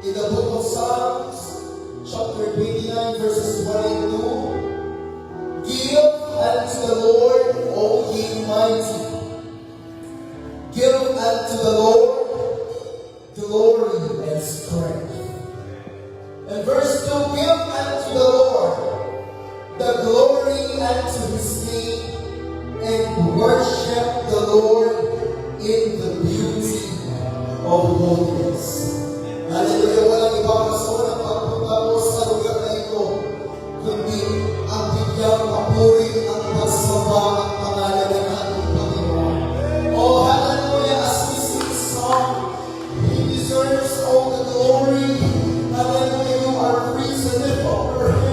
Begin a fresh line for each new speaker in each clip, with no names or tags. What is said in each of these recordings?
In the book of Psalms, chapter 29, verses 1 and 2, give unto the Lord, O ye mighty. Give unto the Lord glory and strength. And verse 2, give unto the Lord the glory unto his name, and worship the Lord in the beauty of holiness. Hallelujah. Walang ibang rason ang pagpunta mo sa lugar na ito, kundi ang bigyang papuri ang pagsamba ang pangalan ng ating Panginoon. Oh, hallelujah. As we sing this song, He deserves all the glory. Hallelujah. You are free to lift up your hands.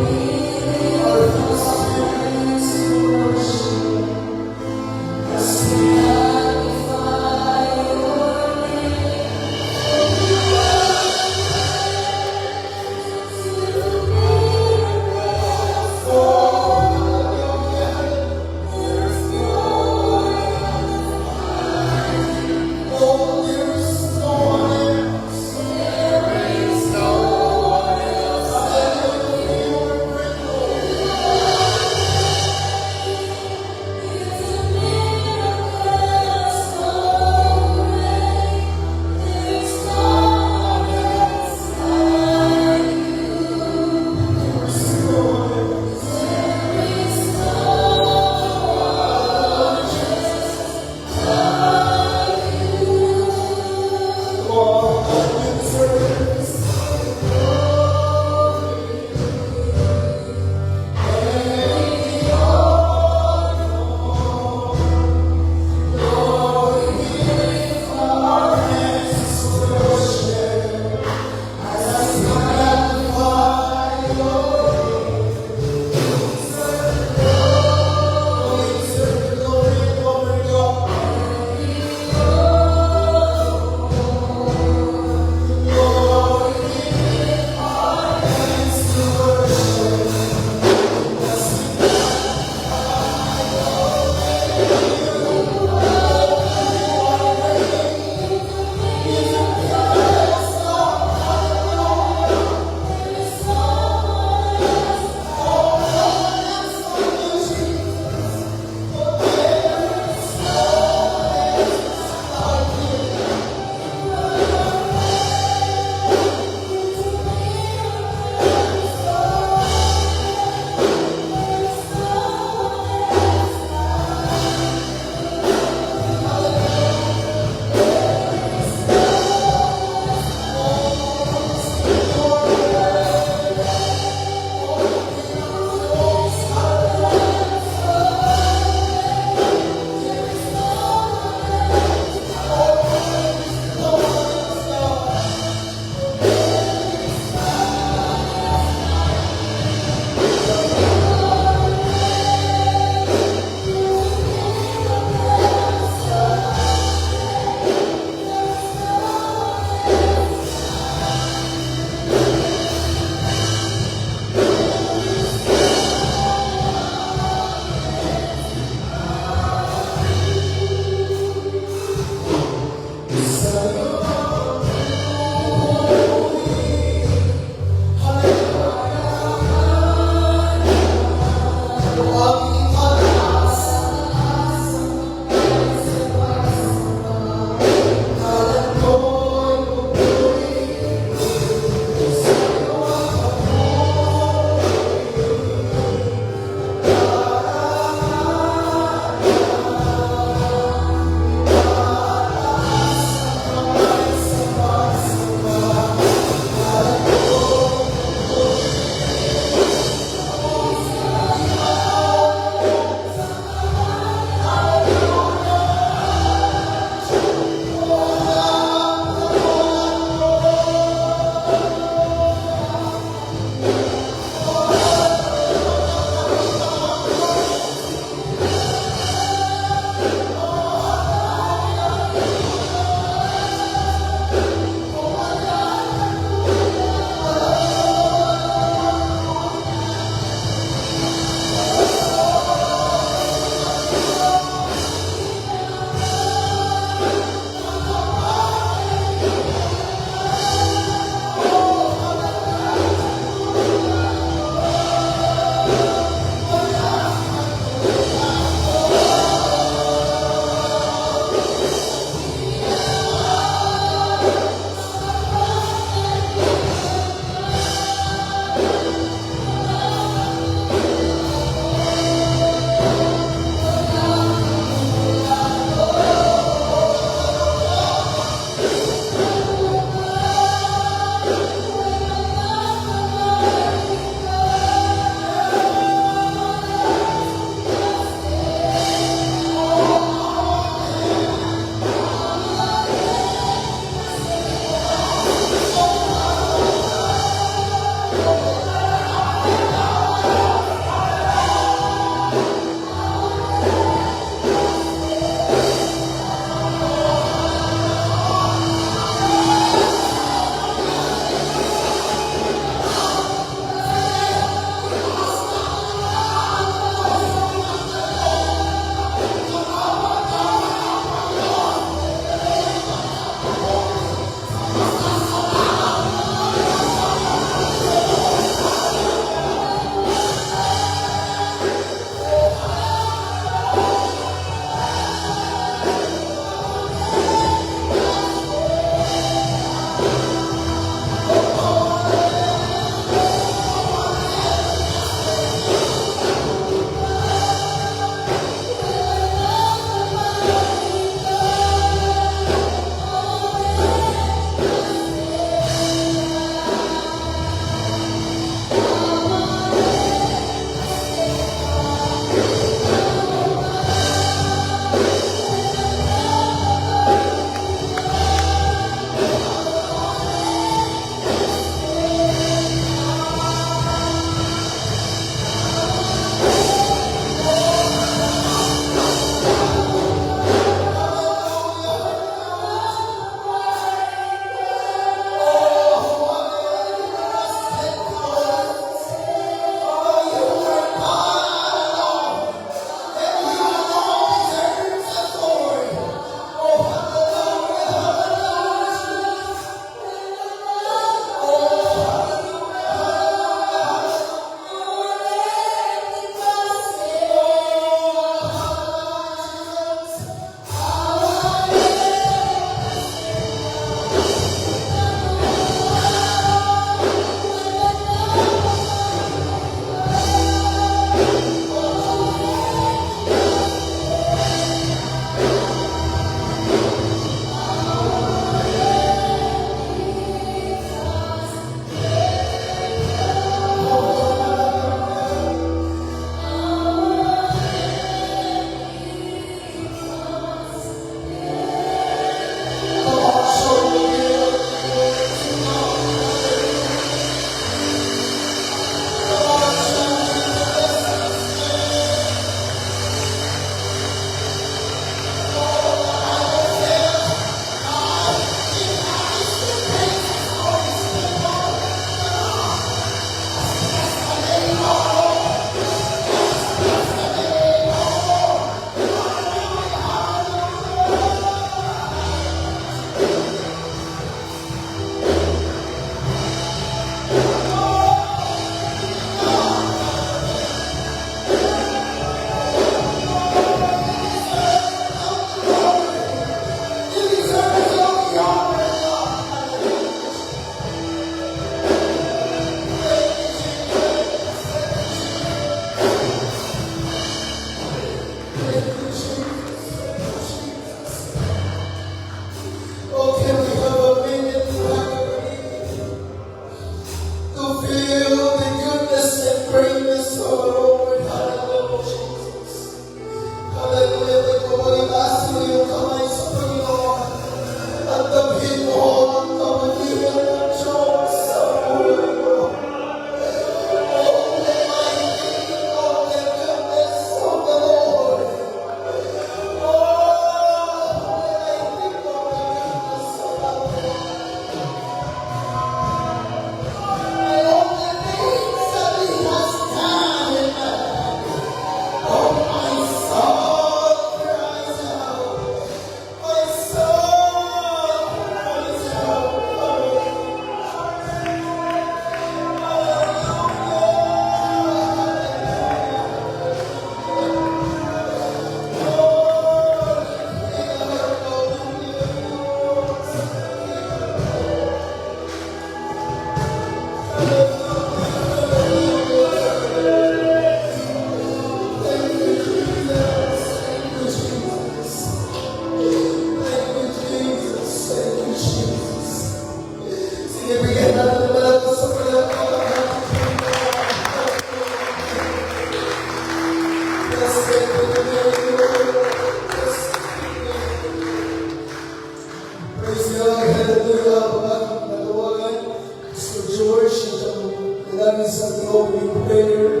opening prayer.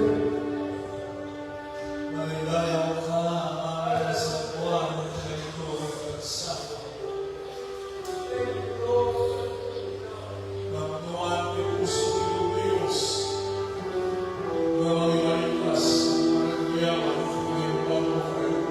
Maligaya ka, aming sa buwan ng ganito at sa Panginoon, may puso ng Diyos na maliligtas ang nagyaman ng pagkakas.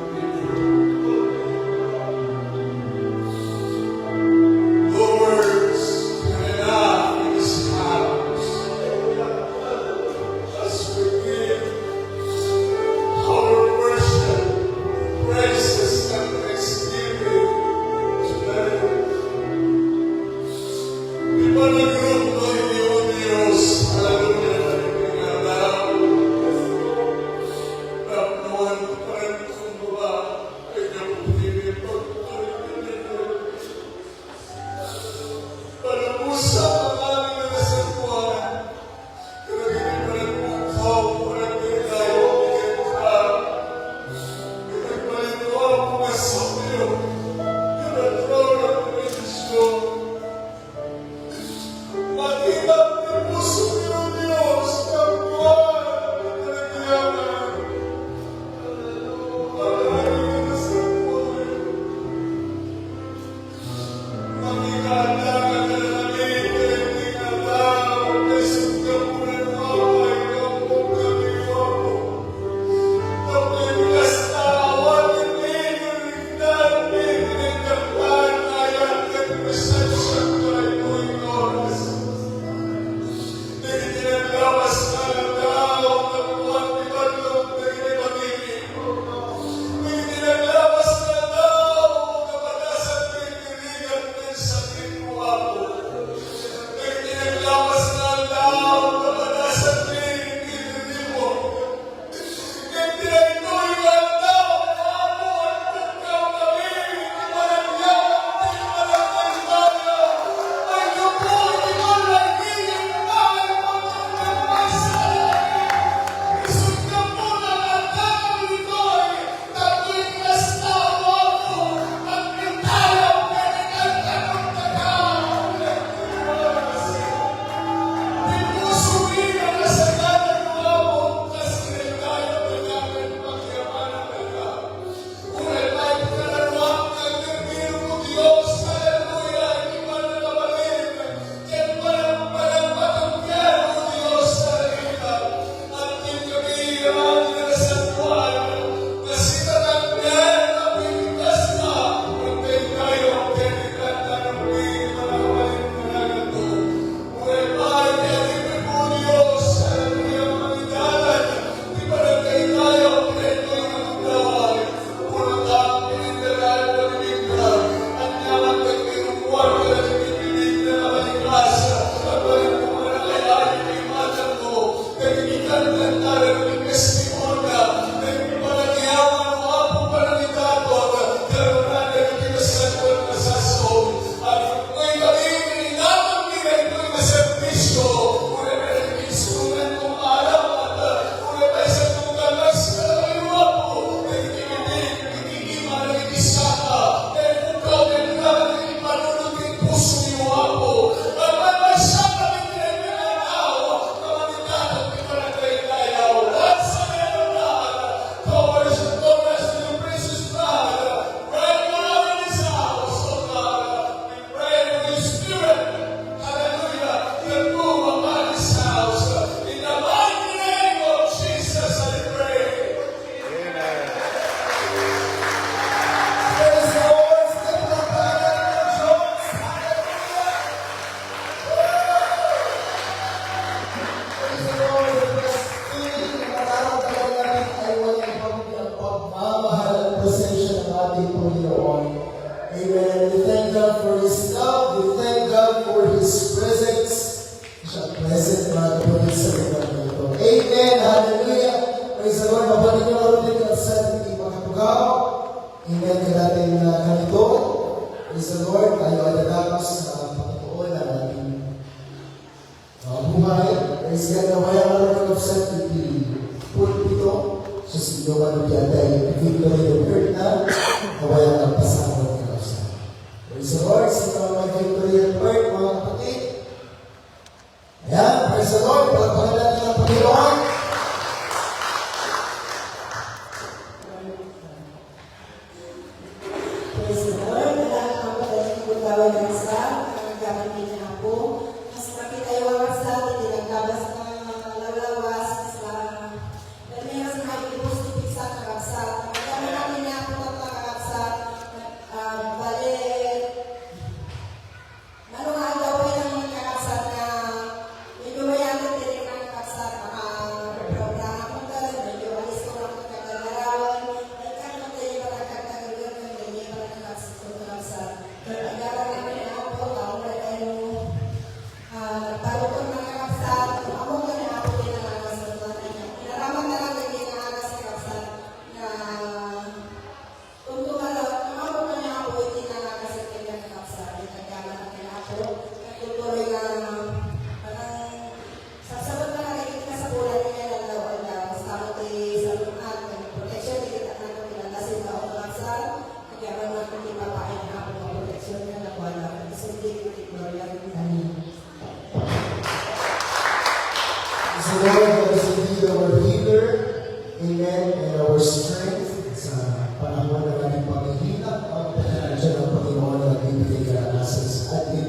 Amen. Hallelujah. Praise the Lord. Mabalik nyo naroon din at sa ating mga tugaw. Amen. Kaya natin ganito. Praise the Lord. Tayo ay natapos sa pagkatuon na ating buhay. Praise God. Nawaya nga naroon sa ating pulpito. Sa sinungan ng yatay. Victory of earth na. Nawaya nga pasama ng kapsa. Praise the Lord. Sa mga victory of earth, mga kapatid. Ayan. Praise the Lord. Pagpapalit natin ang Panginoon. the Lord that is indeed our healer, amen, and our strength. Sa panahon na natin paghihina, ang pagkakadyan ng Panginoon na nagbibigay kalakasan sa atin,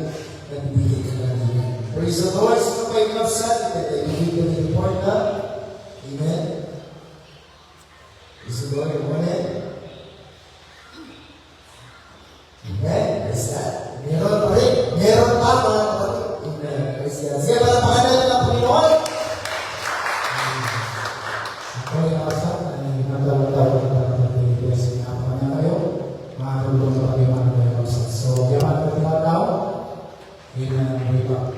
nagbibigay kalagayan. Praise the Lord. Sino pa yung kapsat? Ibigay ko ng report na. Amen. Praise the Lord. Amen. Amen. Praise God. Meron pa rin. Meron pa mga kapatid. Amen. Praise God. Sige, para pangalan ng Panginoon. Ako yung kapsat ay nagdawag-dawag na pag-blessing na ako na kayo. Makatulong na kayo mga kapsat. So, yaman ko tinataw. Yun na way back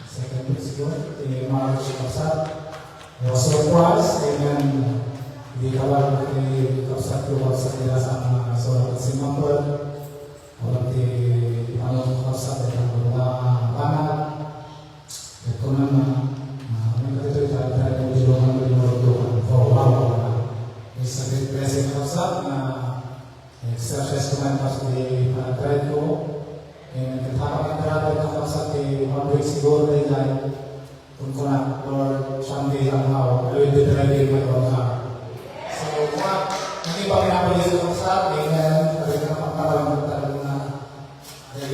second week siguro. Yung mga kapsat. So, surprise. Amen. Hindi ka lang kapsat yung kapsat nila sa mga surat at simapur. Walang anong kapsat at ang mga banat. Ito naman, may katito yung tayo ng Diyohan ng Diyohan. For wow. It's a great blessing kapsat na exercise ko man kapsat yung panag-try ko. And nagkakapanag-try ng kapsat yung one week siguro na yung kung kuna or Sunday ang how, I will be driving my own car. So, hindi pa pinapalis ko sa akin, kasi na pagkaroon talaga na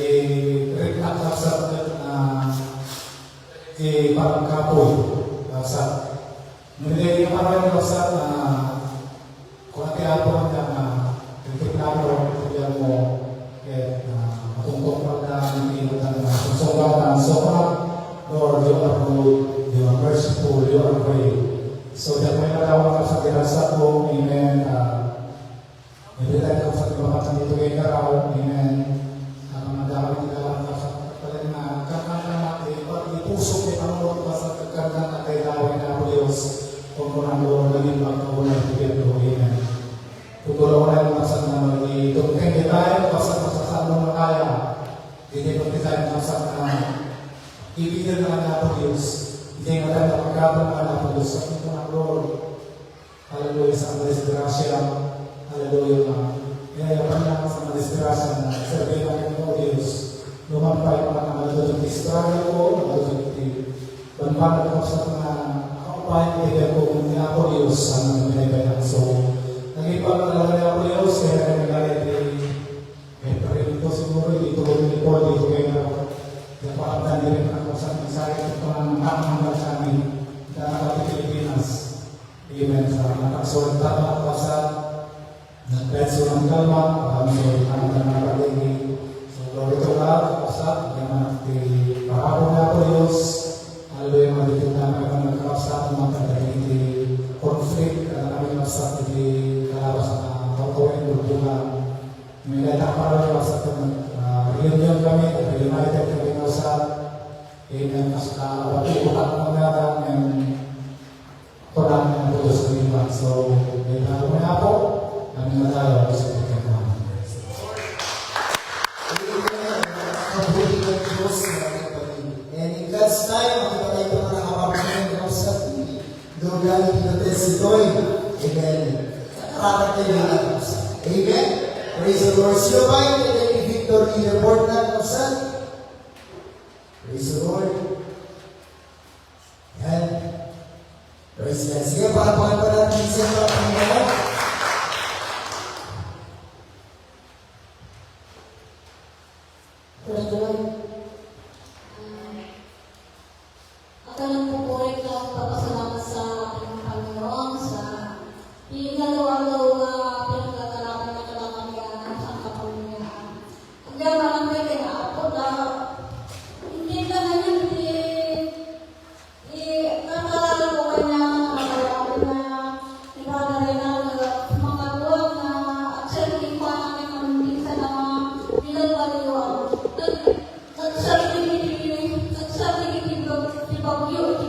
rin at sa parang kapoy sa hindi yung parang sa kung natin ako na titignan titignan mo matungkong pagka hindi mo na sobrang Lord, you are good, you are merciful, you are great. So, dahil may nalawa ka sa dirasa ko, amen. Nilitay ka sa ibabatan dito kay Karaw, amen. Madamang nilalaman ka sa pagkakalin na kakanta natin, pag ipusok ni Panginoon ka sa kakanta na kay Dawin na ako Diyos, kung kurang doon, naging magkawalay bigyan ko, amen. Tutulaw na yung masak na mag-itugteng di tayo, masak mo na kaya. Hindi ko tayo masak na ibigay ng anak ko Diyos. Hindi nga tayo napagkabang ng anak ko Diyos. Sa ito ng Lord. Hallelujah sa mga disgrasya. Hallelujah. Inayapan naman sa mga disgrasya na sabihin natin ko Diyos. Lumampay pa na malutong istrado ko, malutong banbangan ko sa mga kaupayan kaibigan ko kung hindi ako Diyos sa mga kaibigan. So, nag-ipag na lang ako Diyos. Kaya kami galit may parin ko siguro dito dito kayo na napakabdan din ako sa mensahe ito ang hanggang sa amin dapat sa Pilipinas. Amen. Sa nakakasulat tama ako sa nag-petso ng kalma kami ang nangapagiging so glory to God ako sa yaman pahapon na ako Diyos hallelujah malitin namin ang nagkakasa ng mga hindi conflict na kami masak hindi kalabas na tawin bulbungan may nagkakaroon ako sa reunion kami at united kami sa amen mas kawatipukat ng naran and kurang ng pulos ng iba. So, may naroon na po namin na tayo sa pagkakas namin. And in God's time, makita tayo ito na nakapapagin ng sa doon galing natin si Toy. Amen. Nakakatay na natin sa amen. Praise the Lord. Sino ba yung victory report na sa praise the Lord. Yan. Praise God. Sige, parapangan pa natin siya para Panginoon.
Praise the Lord. Ako lang po po rin lang papasalamat sa ating Panginoon sa pinagawa-gawa pinagkakalaman na kalanganyan sa kapamilyan. Hanggang malang may kinaapot na hindi ka na nakalala ko kanya makalala na ibada rin na mga buwan na at sarili ko ang aming maminsan na pinagwaliwan. Nagsarili bagyo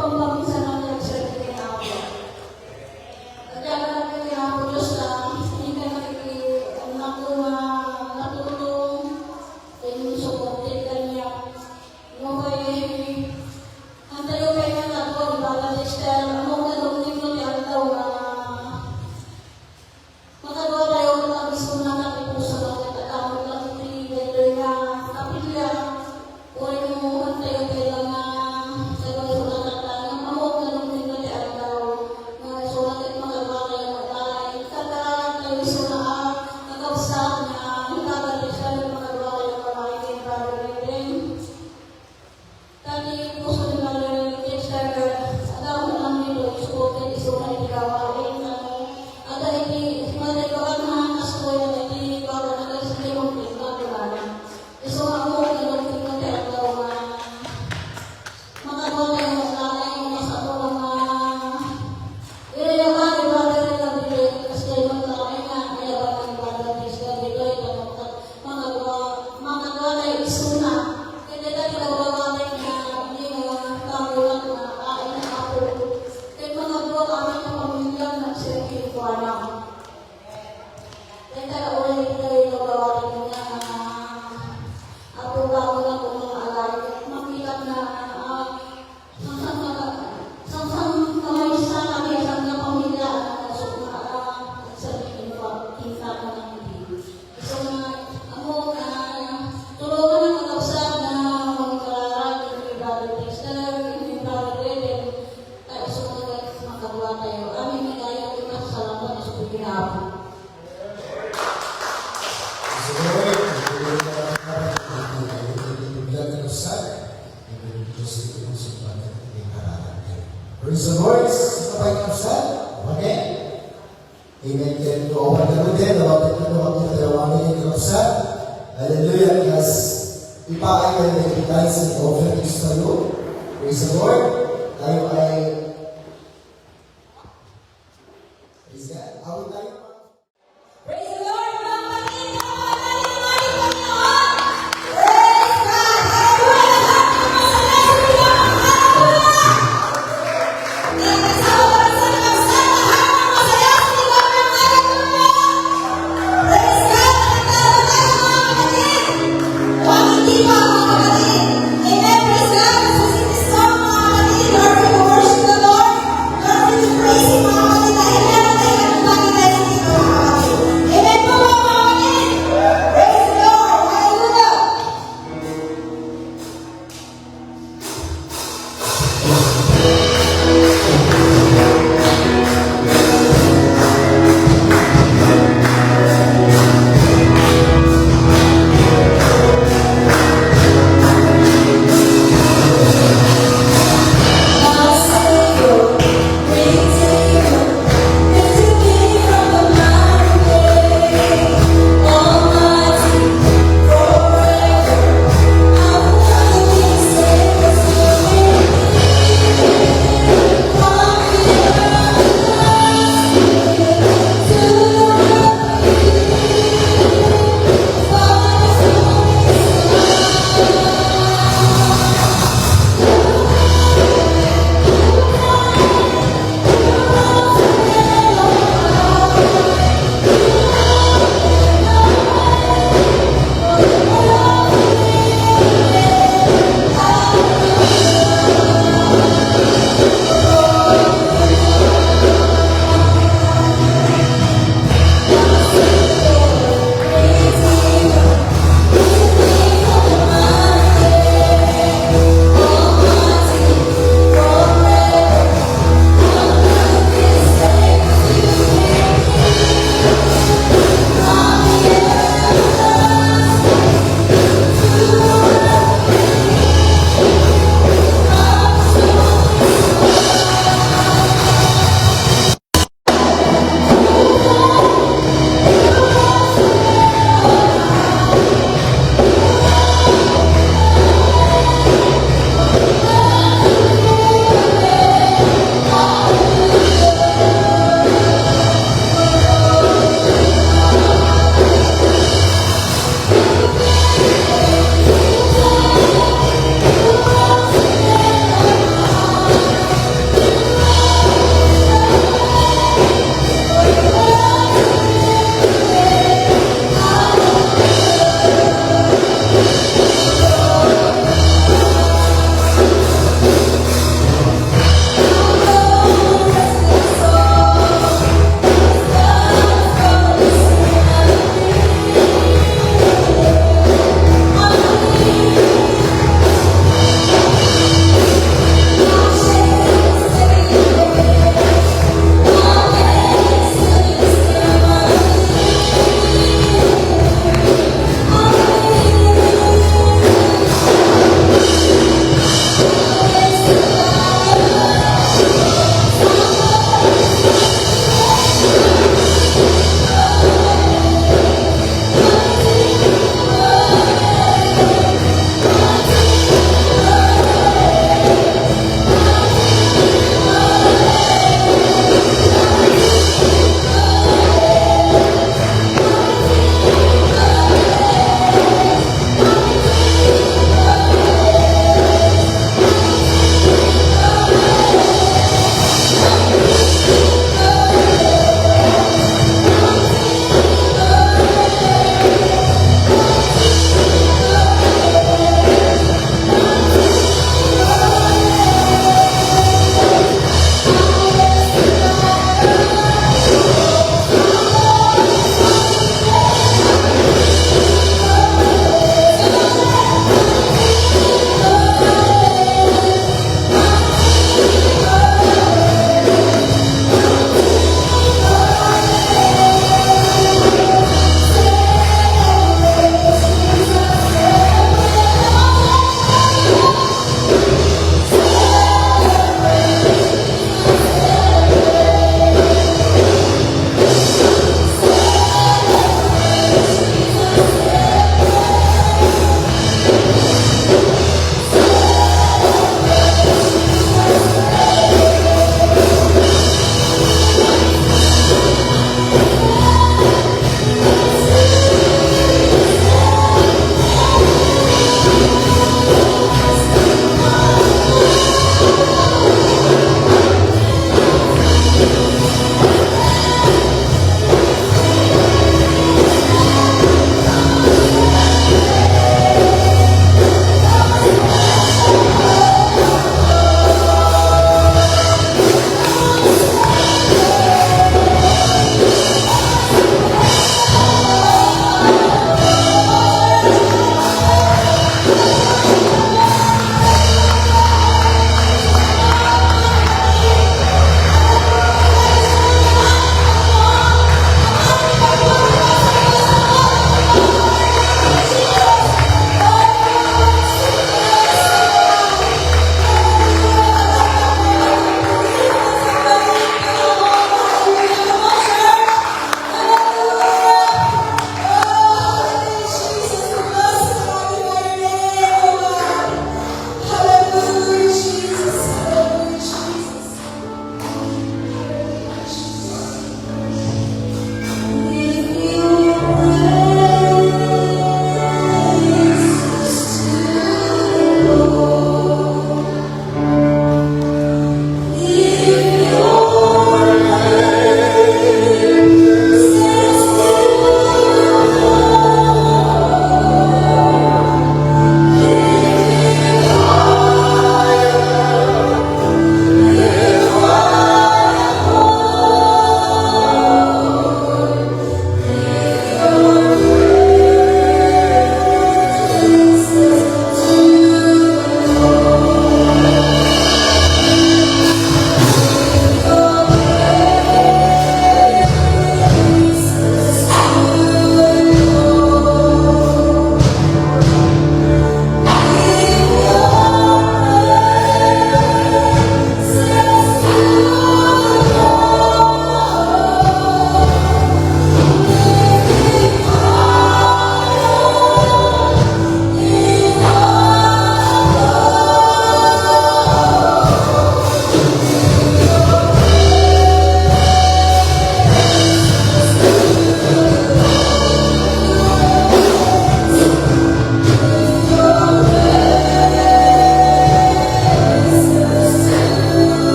pampaminsan ng nagsasabi na ako. Kaya natin kaya ako Diyos na hindi ka natulong, supported ka niya. Mo kay ang tayo kay nga nato, ibala sister, mo ganun din mo niya daw na makagawa tayo ng abiso na nakipuso lang at akamot lang gender na kapilya. Huwag mo ang tayo kaya nga sa gawin na tayo. Mamot ganun din mo niya daw. Mga sulat at magagawa tayo mag-alay. Kagalan tayo sulaan, nagawsak na hikagalit siya ng magagawa tayo mag-alay kay Brother Eden. Tadi puso ni Brother Dexter, agaw na lang nito, isukotin, isunan, ikawain, ada ini mereka kan sesuai dengan ini kalau ada sebelum kita berada. Isu aku kalau kita tidak tahu maka kalau yang lain masa lama ini yang ada pada dalam diri kesehatan lainnya ada pada diri itu maka kalau isu nak kita tidak bawa mereka ini kambulan ini aku kita mengaku kami pemilihan nasib kuana. Kita oleh kita bawa dunia aku bawa aku mengalami makikat na sang kamaysa kami sang pamilya masuk sa kita ng so ako tulungan ng kausap na magkalaran ng Brother Dexter, ng Brother Eden tayo sumunod makagawa tayo. Amin may kaya kita sa salamat sa pagkinapo.
Praise the Lord. Sa pagkakasal. Okay? Amen. Kaya doon na rin din. Nawagin na nawagin na nawagin yung kakasal. Hallelujah. Because ipaay na yung ibigay sa offerings tayo. Praise the Lord. Tayo ay praise God. Awit tayo.
Praise the Lord, mga kapatid! Mali, Panginoon! Praise God! Hallelujah! Praise God!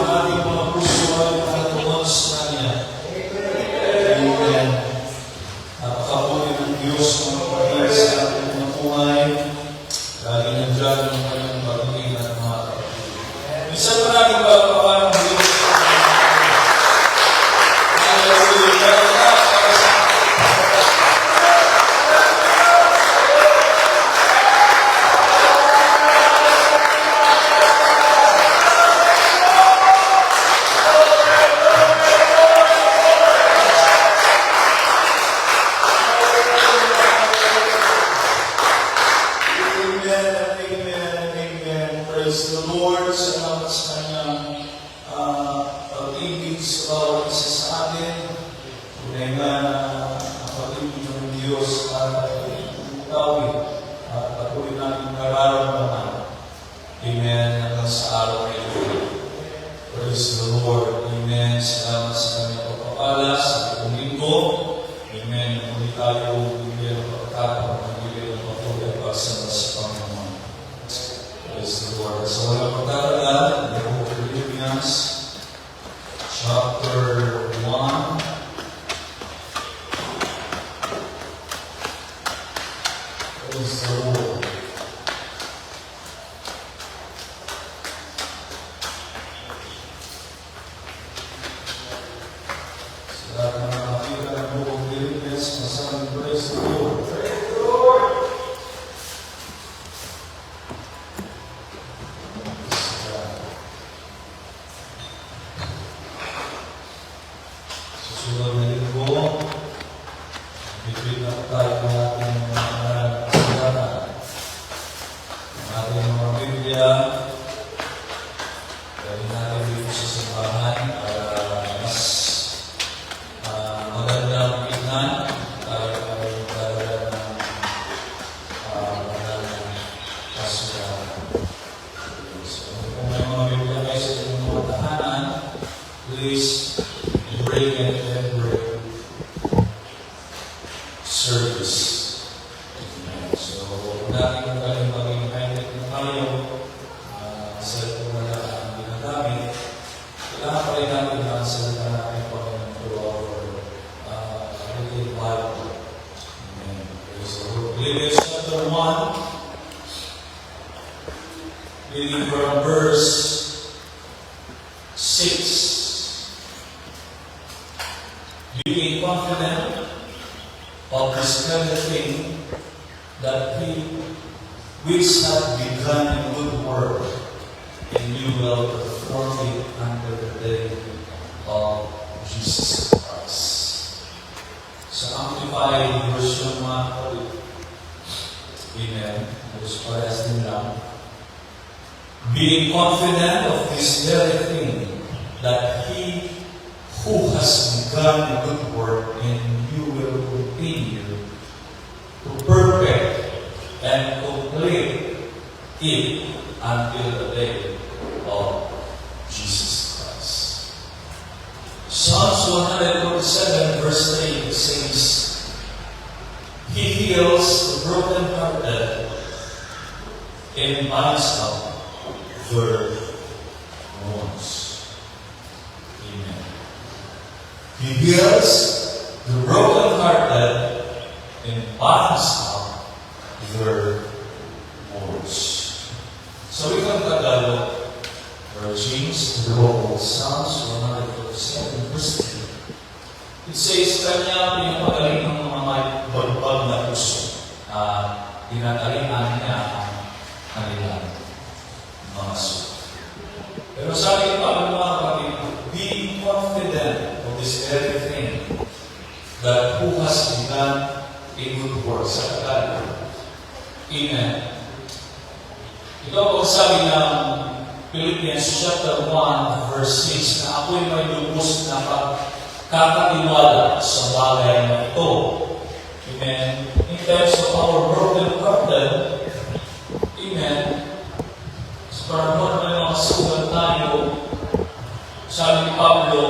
ating mga puso ay nakatuon sa Kanya. Amen. Napakabuli ng Diyos ng pagkakas sa ating mga buhay. Lagi nandiyan ang kanyang pagiging at mga kapatid. Minsan pa natin pagpapakan ng Diyos. Praise the Lord. Salamat sa kanyang pag-ibig sa bawat isa sa atin. Tunay nga na ang pag-ibig ng Diyos ay tawid at patuloy natin nararamdaman. Amen. Hanggang sa araw na ito. Praise the Lord. Amen. Salamat sa kanyang pagpapala sa itong linggo. Amen. Muli tayo bigyan ng pagkakataon ng bigyan ng patuloy at pagsama sa Panginoon. Praise the Lord. So, walang pagkakalaan, the book of Philippians, chapter 1. Praise the Lord. So, lahat na nakakita ng book of Philippians, masasabing praise the Lord. Praise the Lord! Susunod na linggo, bibig na tayo ng ating mga kasilatan. Ang ating mga Biblia, gawin natin dito sa simbahan para mas magandang tignan. Tayo ay magdadala ng magandang kasilatan. So, kung may mga Biblia kayo sa inyong mga tahanan, please bring it every service. So, natin kung galing maging kahit na tayo sa ito na lang ang ginagamit, kailangan pa rin natin ang salita natin Panginoon through our little Bible. Amen. Praise the Lord. Philippians chapter 1, reading from verse 6. Being confident of this very thing, that he which hath begun a good work in you will perform it until the day of Jesus Christ. Sa Amplified Version 1, Amen. Those parehas din lang. Being confident of this very thing, that he who has begun a good work in you will continue to perfect and complete it until the day of Jesus Christ. Psalms 147 verse 8 says, He heals the brokenhearted and binds up their wounds. Amen. He heals the brokenhearted and binds up their wounds. So we can Tagalog, or James, the book of Psalms 147 verse 3. It says, Kanya pinapagaling ng mga may bagbag na puso. Tinatalian niya ang kanilang mga suot. Pero sabi ko pa, mga kapatid, be confident of this very thing, that who has begun a good work sa Tagalog. Amen. Ito po sabi ng Philippians chapter 1 verse 6 na ako'y may lubos na pagkakatiwala sa bagay na ito. Amen. In terms of our broken hearted, amen. Sa panahon ng mga sugat tayo, sabi ni Pablo,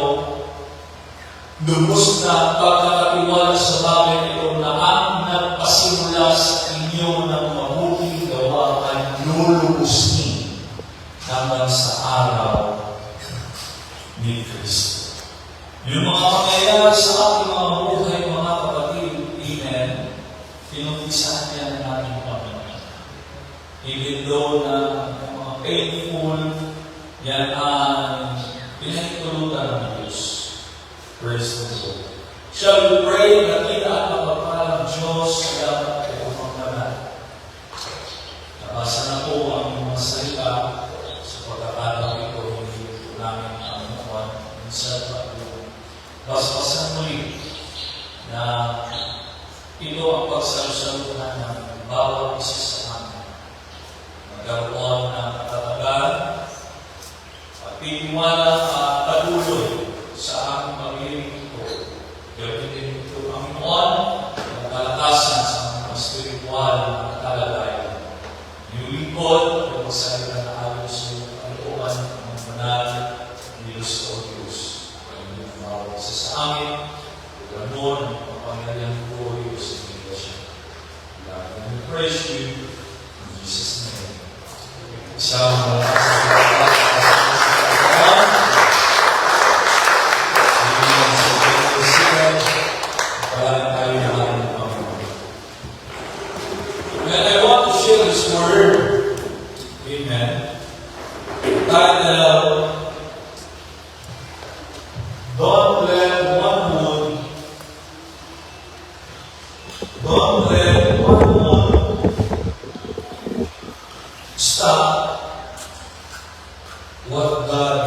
lubos na pagkakatiwala sa bagay na ito na ang nagpasimula sa inyo ng mabuting gawa ay lulubusin hanggang sa araw ni Kristo. Yung mga pangyayari sa ating mga buhay, mga kapatid, amen, pinumpisahan niya ng ating Panginoon. Even though na yung mga painful, yan ang pinahintulutan ng Diyos. Praise the Lord. Shall we pray na kita at mapagpalang Diyos kaya upang naman? Nabasa na po ang mga salita sa pagkakataon ito, hindi po namin ang mga minsan pa po. Basbasan muli na ito ang pagsalusaluhan ng bawat isa sa amin. Magkaroon ng katatagan at piniwala at patuloy sa aking pag-ibig ito. Gamitin ito, Panginoon, ang kalakasan sa mga spiritual na kalagayan. Yung lingkod, yung magsalita na ayon sa iyong kalooban ng banal ni Diyos o Diyos. Ang bawat isa sa amin, ganoon ang pagpangyarihan ko yung sa Iglesia. God, we praise you in Jesus' name. Isang malakas and I want to share this word, amen, that don't let one mood stop what God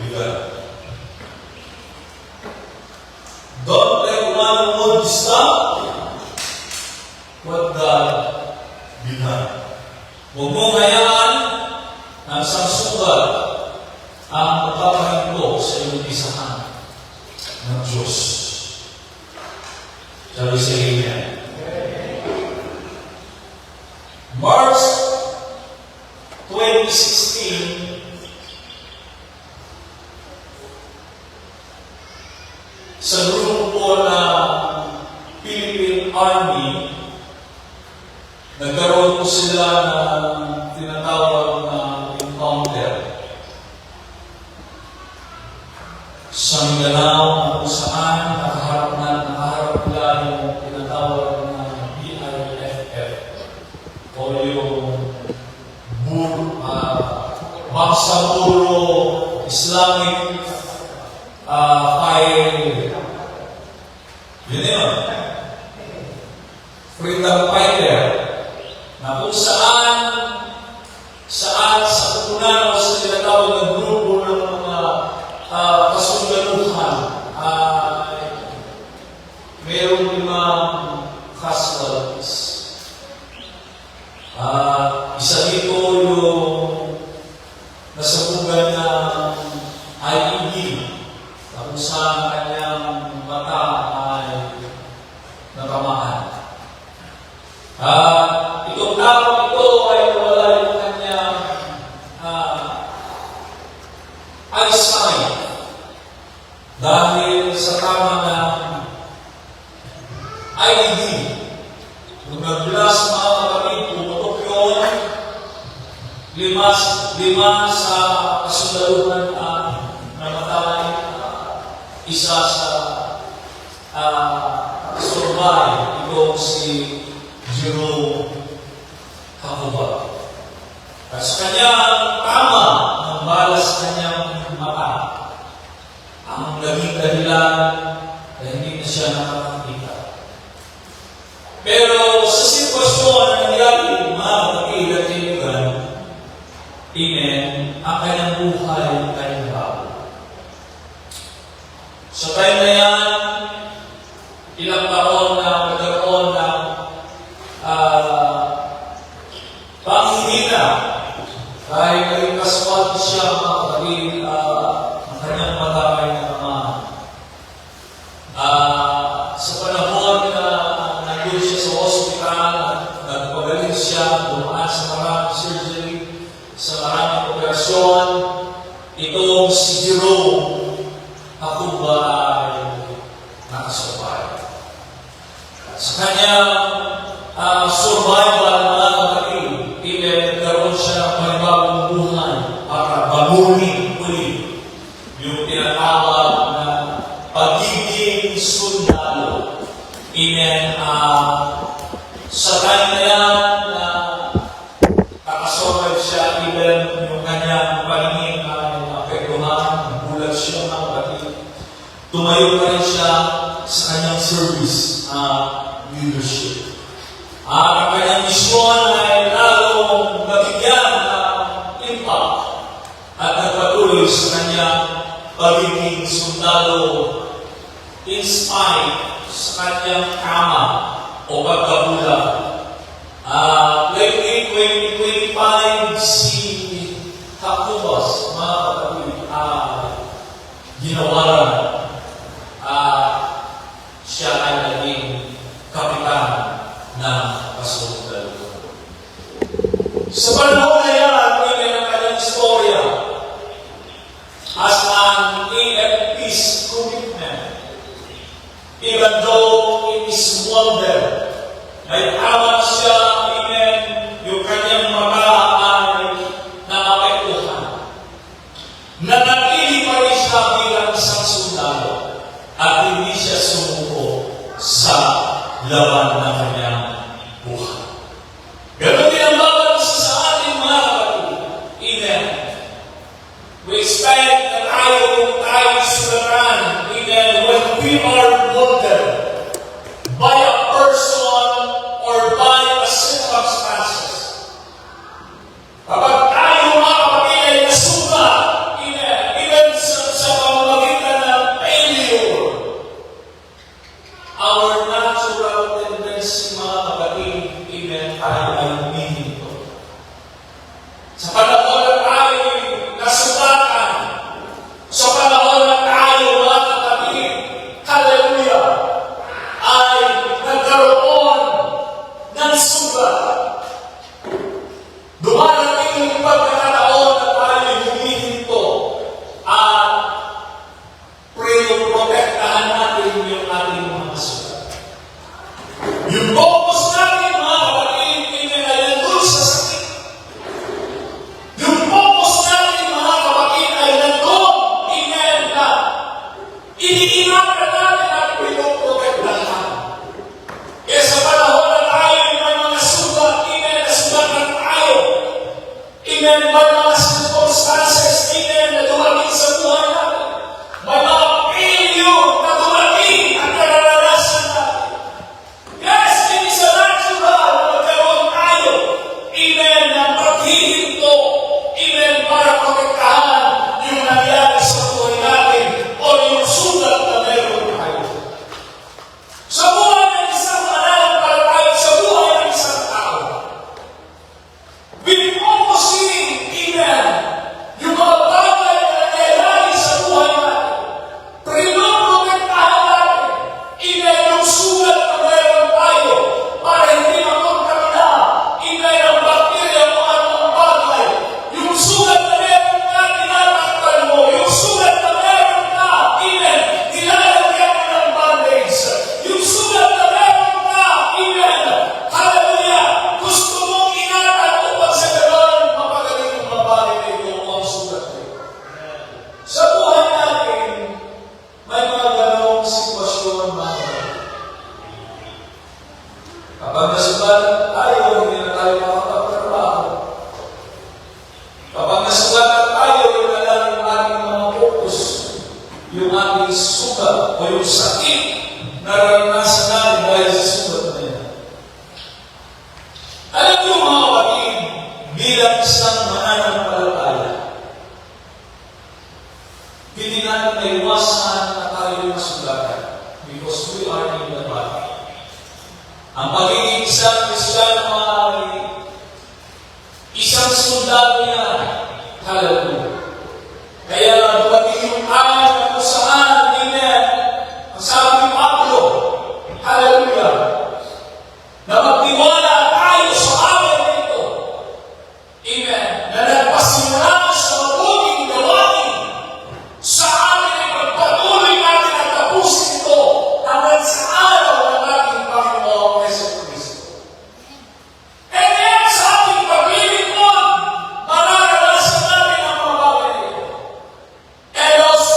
began. Don't let one mood stop what God began. Huwag mong hayaan na isang sugat ang magpapahinto sa iyong isahan ng Diyos. Shall we say amen? March 2016, sa grupo ng Philippine Army, nagkaroon po sila ng tinatawag na encounter sa Mindanao, kung saan nakaharap nila yung tinatawag na BIFF o yung Bangsamoro Islamic Fire. Yun yun. Freedom Fighter. Na kung saan sa kupunan o sa tinatawag na grupo ng mga kasundaluhan mayroong 5 casualties. Isa dito yung nasabugan ng IED na kung saan kanyang mata ay natamaan. Itong tao ito ay nawala yung kanyang eyesight dahil sa tama ng IED. Nung nag-blast mga kapatid, pumutok yun, 5 sa kasundaluhan namatay, isa sa survive, itong si Jerome Kakuba. At sa kanyang tama ng balas kanyang mata, ang naging dahilan na hindi na siya nakakakita. Pero sa sitwasyon na nangyari, mga kapatid at kaibigan, amen, ang kanyang buhay ay kanyang bago. Sa time na yan, ilang taon na magkaroon ng panghihina dahil naging kaswati siya mga kapatid, ang kanyang mata ay nakamahan. Sa panahon na nandun siya sa hospital, nagpagaling siya, dumaan sa maraming surgery, sa maraming operasyon, itong si Jerome Kakuba ay nakasurvive. At sa kanyang survival, mga kapatid, nagkaroon siya ng panibagong buhay para baguhin siya, even yung kanyang paningin ay naapektuhan, nagulat siya mga kapatid. Tumayo pa rin siya sa kanyang service leadership. Ang kanyang misyon ay lalong nabigyan ng impact at nagpatuloy sa kanyang pagiging sundalo in spite sa kanyang kama o pagkabulag. Lately, 2025, si Jacobus, mga kapatid, ginawaran. Siya ay naging kapitan ng pasundalo. Sa panahon na yan, hindi ang kanyang istorya as an AFP's commitment. Even though it is wonder, may tama siya, amen, yung kanyang mata ay naapektuhan. Nanatili pa rin siya bilang isang sundalo at hindi siya sumuko sa laban ng kanyang buhay. Ganun din ang bawat isa sa ating mga kapatid. Amen. We expect na tayo sulatan, amen, when we are molded by a person or by a circumstances. Kapag tayo mga kapatid ay nasuga, amen, even sa pamamagitan ng failure, our natural tendency mga kapatid, amen, tayo ay humihinto. Sa panahon na tayo nasugatan, sa panahon na tayo mga kapatid, hallelujah, ay nagkaroon ng sugat. Dumarating yung pagkakataon na tayo humihinto at protektahan natin yung ating mga sugat. Yung focus natin mga kapatid, ay nandun sa sakit. Yung focus natin mga kapatid ay nandun, na iniingatan natin at pinoprotektahan. Kaya sa panahon na tayo may mga sugat, nasugatan tayo. May mga circumstances, na dumating sa buhay natin. May mga failure na dumating at nararanasan natin. Yes, it is a natural na magkaroon tayo. Ng paghihinto. Para protektahan yung nangyari sa buhay natin o yung sugat na meron tayo. Sa buhay ng isang mananampalataya, sa buhay ng isang tao, pinipopusing, yung mga bagay na nangyayari sa buhay natin, pinoprotektahan natin, yung sugat na meron tayo, para hindi makontamina, ang bakterya o anong bagay, yung sugat na meron ka, tinatakpan mo, yung sugat na meron ka, nilalagyan mo ng bandage, yung sugat na meron ka, hallelujah, gusto mong ingatan upang sa gano'n, mapagaling ang babae na ito o ang sugat na ito. Sa buhay natin, may mga ganong sitwasyon, mga kapatid. Kapag nasugatan tayo, hindi na tayo makapagtrabaho. Kapag nasugatan tayo, yung lang yung ating mga focus, yung ating sugat o yung sakit na naranasan natin dahil sa sugat na yan. Alam niyo mga kapatid, bilang isang mananampalataya, hindi natin maiwasan na tayo masugatan because we are in the body. Ang pagiging isang Kristiyano ay isang sundalo yan. Hallelujah. Kaya dumating yung araw na kung saan, ang sabi ni Pablo, hallelujah, na magtiwala tayo sa amin nito. Amen. Na nagpasimula sa mabuting gawain sa amin ay pagpatuloy natin at tapusin ito hanggang sa araw ng ating Panginoong Jesucristo. And then sa ating paglilingkod, mararanasan natin ang mga bagay nito. And those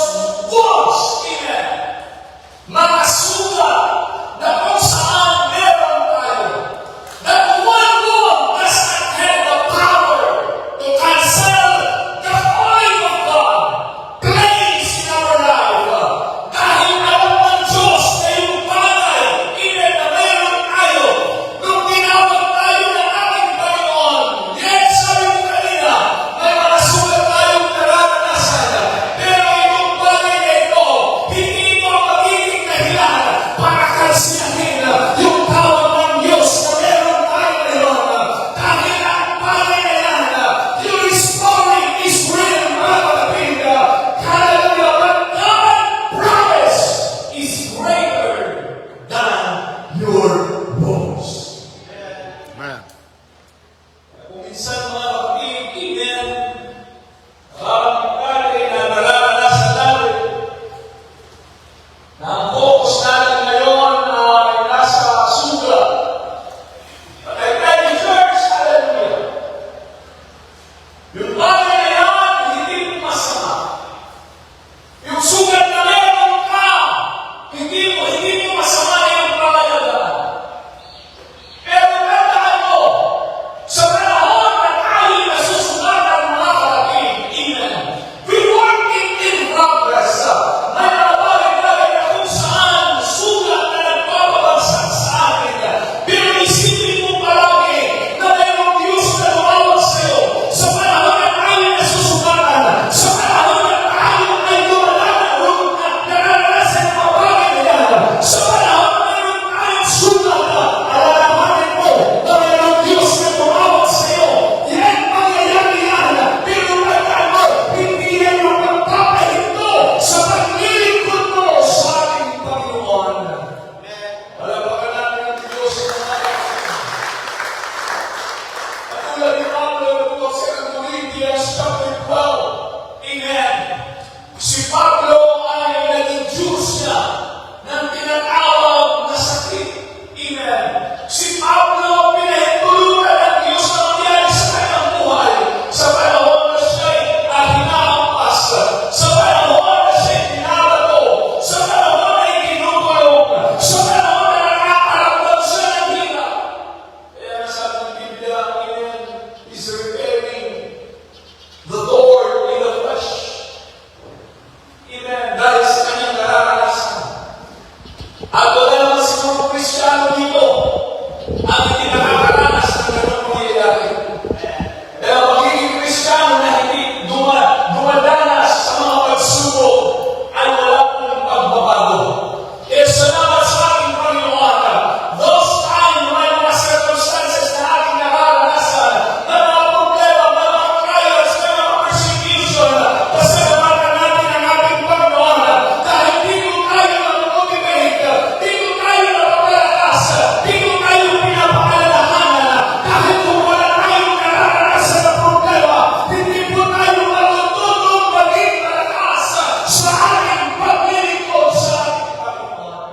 Yung bagay na yan, hindi mo masama. Yung sugat na meron ka, hindi mo masama yung pangalagaan. Pero tandaan mo, sa panahon na tayo nasusugatan mga kapatid, amen, we working in progress. May mga bagay na kung saan sugat na nagpapabagsak sa atin. Pero isipin mo palagi na mayroong Diyos na tumawag sa'yo sa panahon na tayo nasusugatan, sa panahon na tayo ay dumadaan at nararanasan ang mga bagay na yan. Sa panahon na mayroong tayong sugat, alalahanin mo na mayroong Diyos na tumawag sa'yo. Yan mangyayari yan. Pero tandaan mo, hindi yan yung magpapahinto sa paglilingkod mo sa ating Panginoon. Palapakan natin ang Diyos sa mga katulad ni Pablo ito sa Corinthians chapter 12. Amen. Si Pablo ay naging Diyos siya ng tinatawag na sakit. Amen. Si Pablo pinahintulutan ng Diyos na mangyari sa kanyang buhay sa panahon na siya'y hinahampas, sa panahon na siya'y binabato, sa panahon na ikinukulong, sa panahon na nakakaramdam siya ng hirap. Kaya nasabi ng Biblia, amen, is repairing the door in the flesh. Amen. Dahil sa kanyang nararanasan. At wala naman siguro Kristiyano dito ang hindi nakakaranas ng ganun mangyayari. Pero magiging Kristiyano na hindi dumadanas sa mga pagsubok ay wala pong pagbabago. Kaya salamat sa ating Panginoon. Those times, may mga circumstances na ating nararanasan, na mga problema, na mga trials, na mga persecution, pasalamatan natin ang ating Panginoon dahil dito tayo na-motivate, dito tayo napapalakas, dito tayo pinapaalalahanan dahil kung wala tayong nararanasan na problema, hindi po tayo matutulong maging malakas sa ating paglilingkod sa ating Panginoon.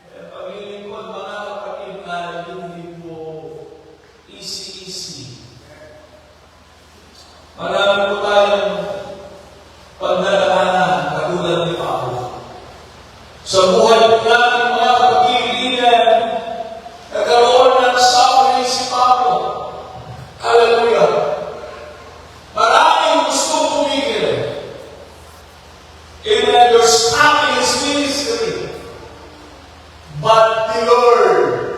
Kaya paglilingkod, mga kapatid, ay hindi po easy. Marami po tayong pagdadaanan katulad ni Pablo. Sa buhay po natin, mga kapatid, nagkaroon ng suffering si Pablo. Hallelujah. Maraming gusto tumigil. Amen. You're stuck in His ministry. But the Lord,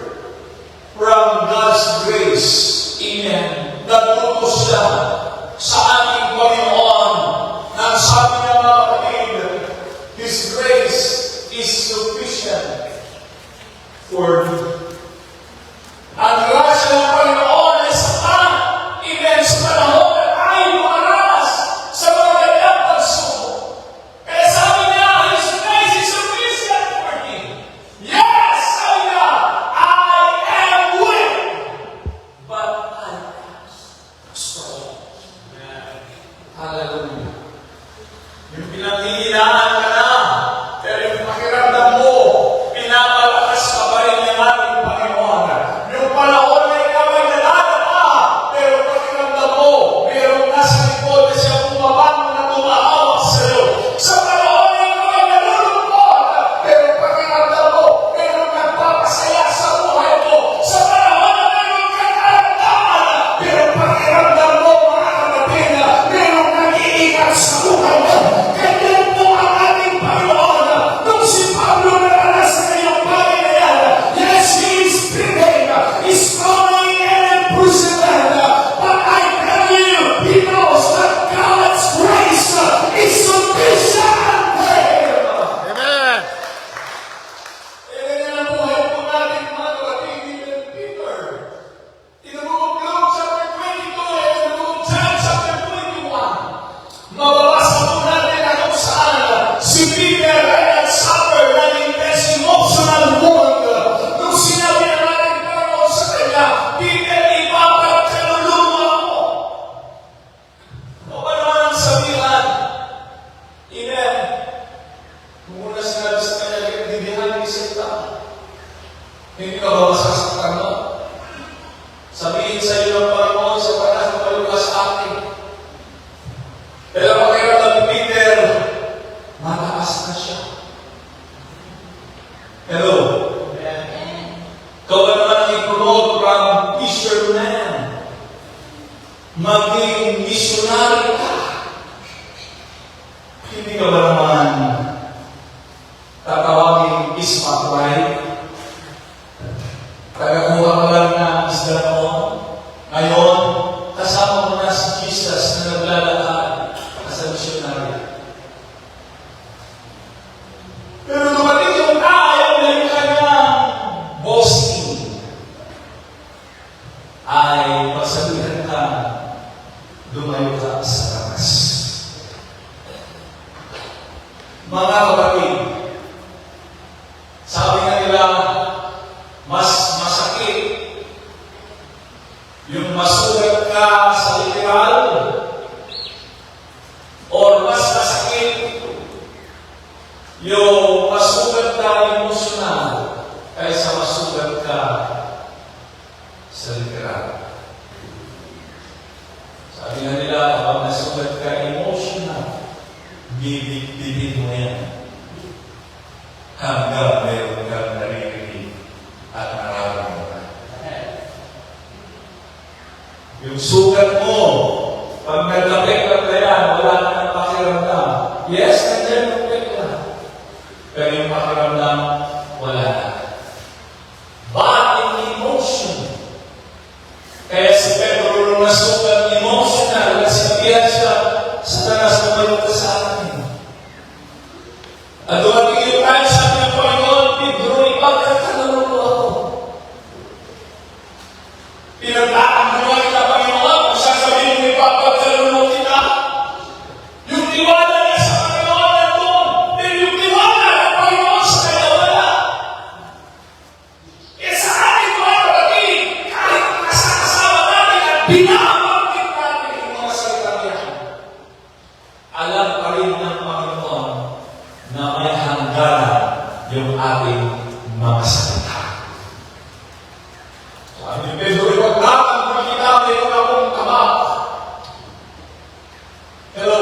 from God's grace, amen, nagtuto siya sa ating Panginoon. Nang sabi niya, mga kapatid, His grace is sufficient for me. Ang grasya ng Panginoon ay sapat. Amen. Sa panahon na tayo dumaranas sa mga ganyang pagsubok. Kaya sabi niya, His grace is sufficient for me. Yes, sabi niya, I am weak, but I am strong. Hallelujah. Yung pinanghihinaan ka na, pero yung pakiramdam mo, pinapalakas ka pa rin ng ating Panginoon. Yung panahon na ikaw ay nalalapa, pero pakiramdam mo, mayroong nasa likod na siya bumabangon na tumahawak sa iyo. Sa panahon na ikaw ay nalulungkot, pero pakiramdam mo, mayroong nagpapasaya sa buhay mo. Sa panahon na mayroong kakaramdaman, pero pakiramdam mo, mga kapatid, mayroong nag-iingat sa buhay mo. Ganyan po ang missionary ka. Hindi ka ba naman tatawagin isma right? Tagakuha ka lang ng isda noon. Ngayon, kasama mo na si Jesus na naglalakad sa missionary. Pero dumating yung ayaw na yung kanyang boasting, ay pagsabihan ka, lumayo ka sa labas. Mga kapatid, sabi nga nila, mas masakit yung masugat ka sa literal or mas masakit yung masugat ka emosyonal kaysa masugat ka sa literal. Sabi nga nila, kapag nasugat ka emosyonal, bibig-bibig mo yan hanggang meron kang naririnig at nararamdaman. Yung sugat mo, pag nagkapit ka yan, wala ka ng pakiramdam. Yes, nagkapit ka. Pero yung pakiramdam, wala na. But in emotion, kaya si Pedro nung nasugat emotional, sinabihan siya, Satanas, lumayo ka sa akin. At dumating yung time, sabi ng Panginoon, Pedro, ipagkakalaro mo ako. Pinaglaan mo kita, Panginoon, kung sasabihin mo ipagkakalaro kita. Yung tiwala niya sa Panginoon nandun, pero yung tiwala ng Panginoon sa kanya wala. Kaya sa ating mga kapatid, kahit kasama natin at binabangkit natin yung mga salita niya, alam pa rin ng Panginoon na may hangganan yung ating mga salita. Sabi ni Pedro, huwag naman makita mayroon akong kama. Hello?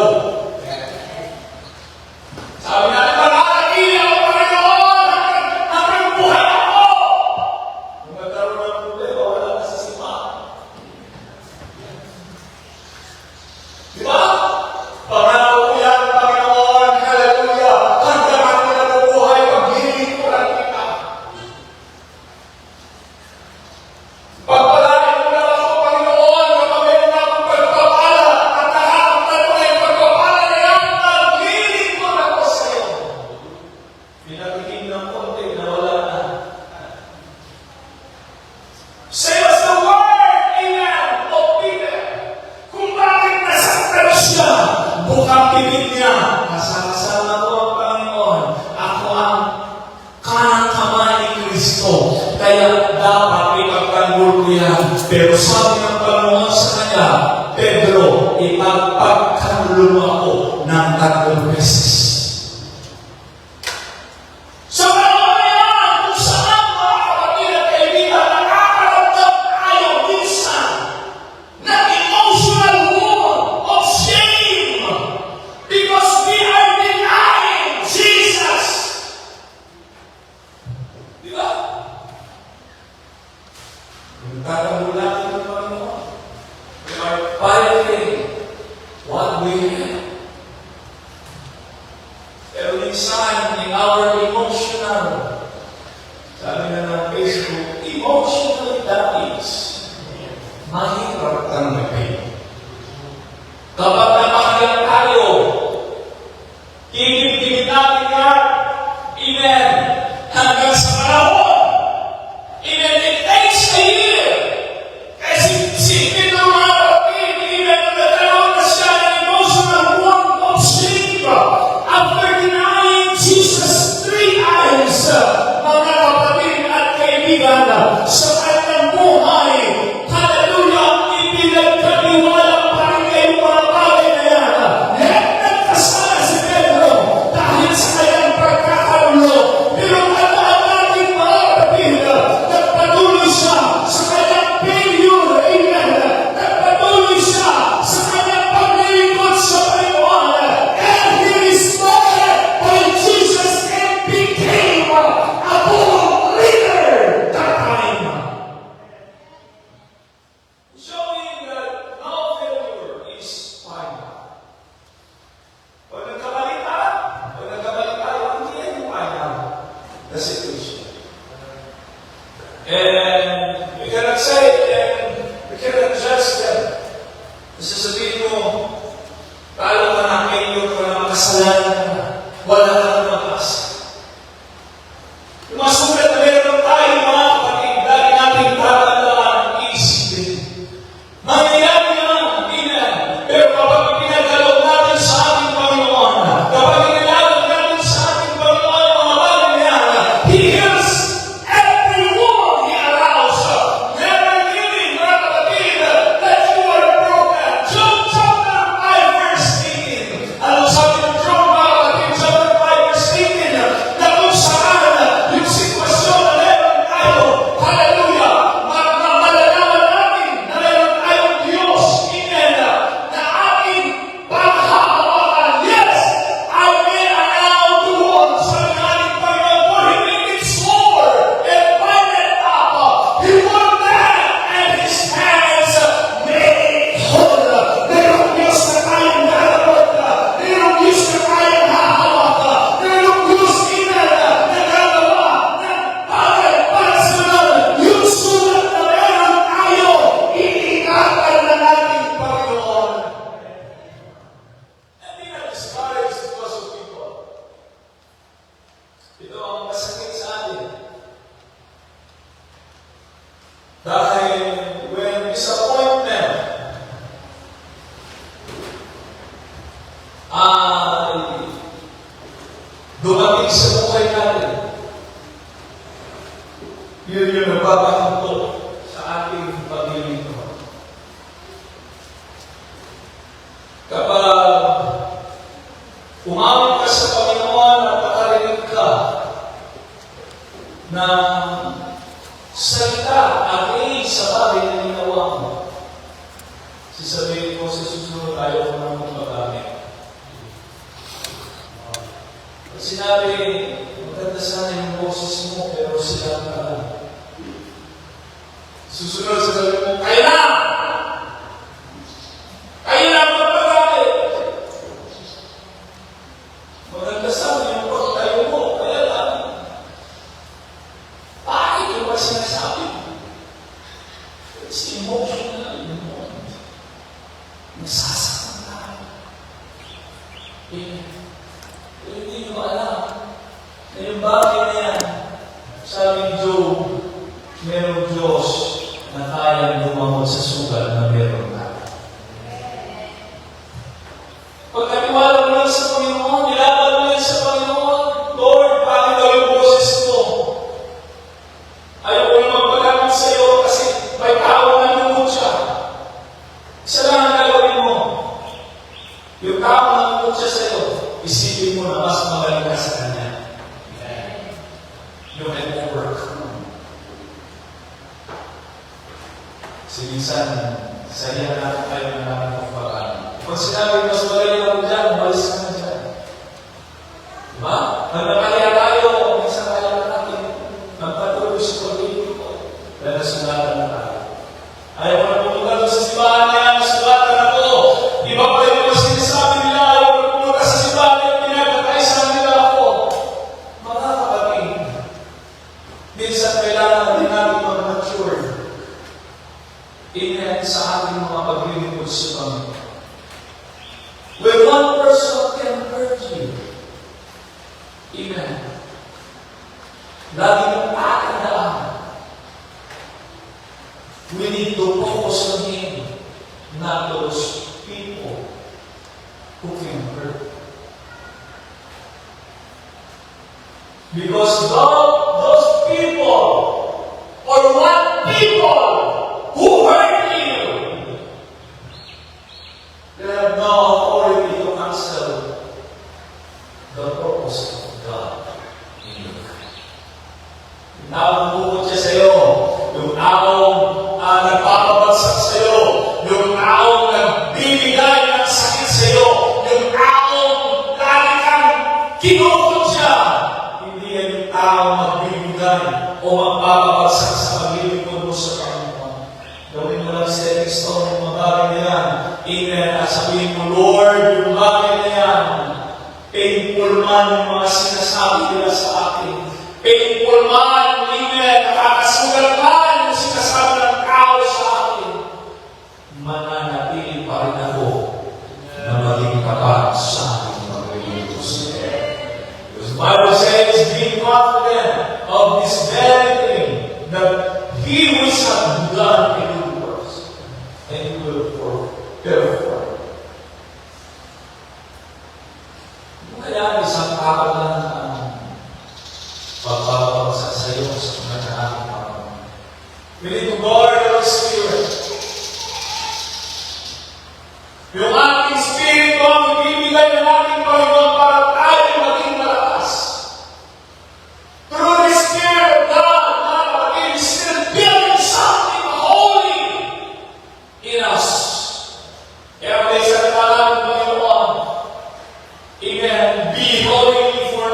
Sabi natin, malalagili ako, Panginoon, hanggang buhay ako. Kung nagkaroon ng problema, wala na sa sima. Diba? Pangako yan, Panginoon, hallelujah, hanggang ako nabubuhay, pag-hiling ko lang kita. Pagpalain mo lang ako, Panginoon, kapag meron akong pagpapala, at nakakamtan mo na yung pagpapala na yan, pag-hiling ko lang ako sa iyo. Pinakikin ng konti na wala na. Say us the word, amen, of Peter. Kung bakit nasaktan siya, bukang bibig niya, kasama ko ang Panginoon, ako ang kanang kamay ni Kristo, kaya dapat ipagtanggol ko yan. Pero sabi ng Panginoon sa kanya, Pedro, ipagpagtanggol mo ako ng 3 beses. Sa panahon na yan, kung saan mga kapatid at kaibigan, nakakaramdam tayo minsan ng emotional wound of shame because we are denying Jesus. Di ba? Kung tatanggol natin ng Panginoon, we are fighting what we have. Pero minsan, in our emotional, sabi na ng Facebook, emotional damage, mahirap tanggapin. Kapag napakilang tayo, higit-higit natin yan, amen, hanggang sa panahon. Amen, it takes a year. Kasi si Pedro mga kapatid, amen, nagkaroon na siya ng emotional wound of shame after denying Jesus 3 times, mga kapatid at kaibigan, sa kanyang buhay. Hallelujah! Ipinagkatiwala pa rin kayo mga bagay ay dumating sa buhay natin. Yun yung nagpapahinto sa ating paglilingkod. Kapag umawit ka sa Panginoon at nakarinig ka ng salita agay sa bagay na ginawa mo, sasabihin ko sa susunod, ayaw ko nang magpagamit. At sinabi, maganda sana yung boses mo, pero sila ka lang. Susunod, sasabihin mo, kaya na! Kaya na magpagamit! Maganda sana yung pagtayo mo, kaya lang. Bakit yung ba sinasabi? It's emotional, you know. Nasasaktan tayo. Hindi nyo alam na yung bagay na yan, sabi ni Job, merong Diyos na kayang lumamot sa sugal na meron natin. Pagkatiwala mo lang sa Panginoon, nilaban mo lang sa Panginoon, Lord, bakit daw yung boses mo? Ayaw ko yung magpagamit sa iyo kasi may tao na lumot siya. Isa lang ang gagawin mo. Yung tao na lumot siya sa iyo, isipin mo na mas magaling ka sa Kanya. You can overcome. Minsan, sabihan natin tayo na namin kung paano. Pag sinabi, mas magaling ako dyan, umalis ka na dyan. Diba? Nagpapalaya tayo, minsan kaya na natin magpatuloy sa pag-ibig ko. Dahil nasulatan na tayo. Ayaw ko na pumunta doon sa simbahan na yan, nasulatan na to. Iba pa rin yung sinasabi nila, ayaw ko na pumunta sa simbahan yung pinagkakaisan nila ako. Mga kapatid, minsan kailangan din natin mag-mature. Amen sa ating mga paglilingkod sa Panginoon. When one person can hurt you, amen, lagi mong tatandaan, we need to focus on Him, not those people who can hurt. Because those people, or what people, who hurt you, they have no authority to cancel the purpose of God in your life. Yung taong bukod siya sa iyo, yung taong nagpapabagsak sa iyo, yung taong nagbibigay ng sakit sa iyo, yung taong lagi kang kinukot siya, hindi yan yung taong magbibigay o magpapabagsak sa paglilingkod mo sa Panginoon. Gawin mo lang stepping stone yung mga bagay na yan. Amen. At sabihin mo, Lord, yung bagay na yan, painful man yung mga sinasabi nila sa akin. Painful man, amen, nakakasugal man yung sinasabi ng tao sa akin. Mananatili pa rin ako na maging tapat sa aking paglilingkod sa iyo. Because the Bible says, being confident of this very thing, that He which hath begun a good work, and He will perform. Kaya isang tao lang ang pagpapagsak sa iyo sa mga ating Panginoon. We need to guard our spirit. Yung ating spirito ang ibibigay ng ating Panginoon para tayo maging malakas. Through the Spirit of God, is still building something holy in us. Kaya may salita natin, Panginoon, amen, be holy for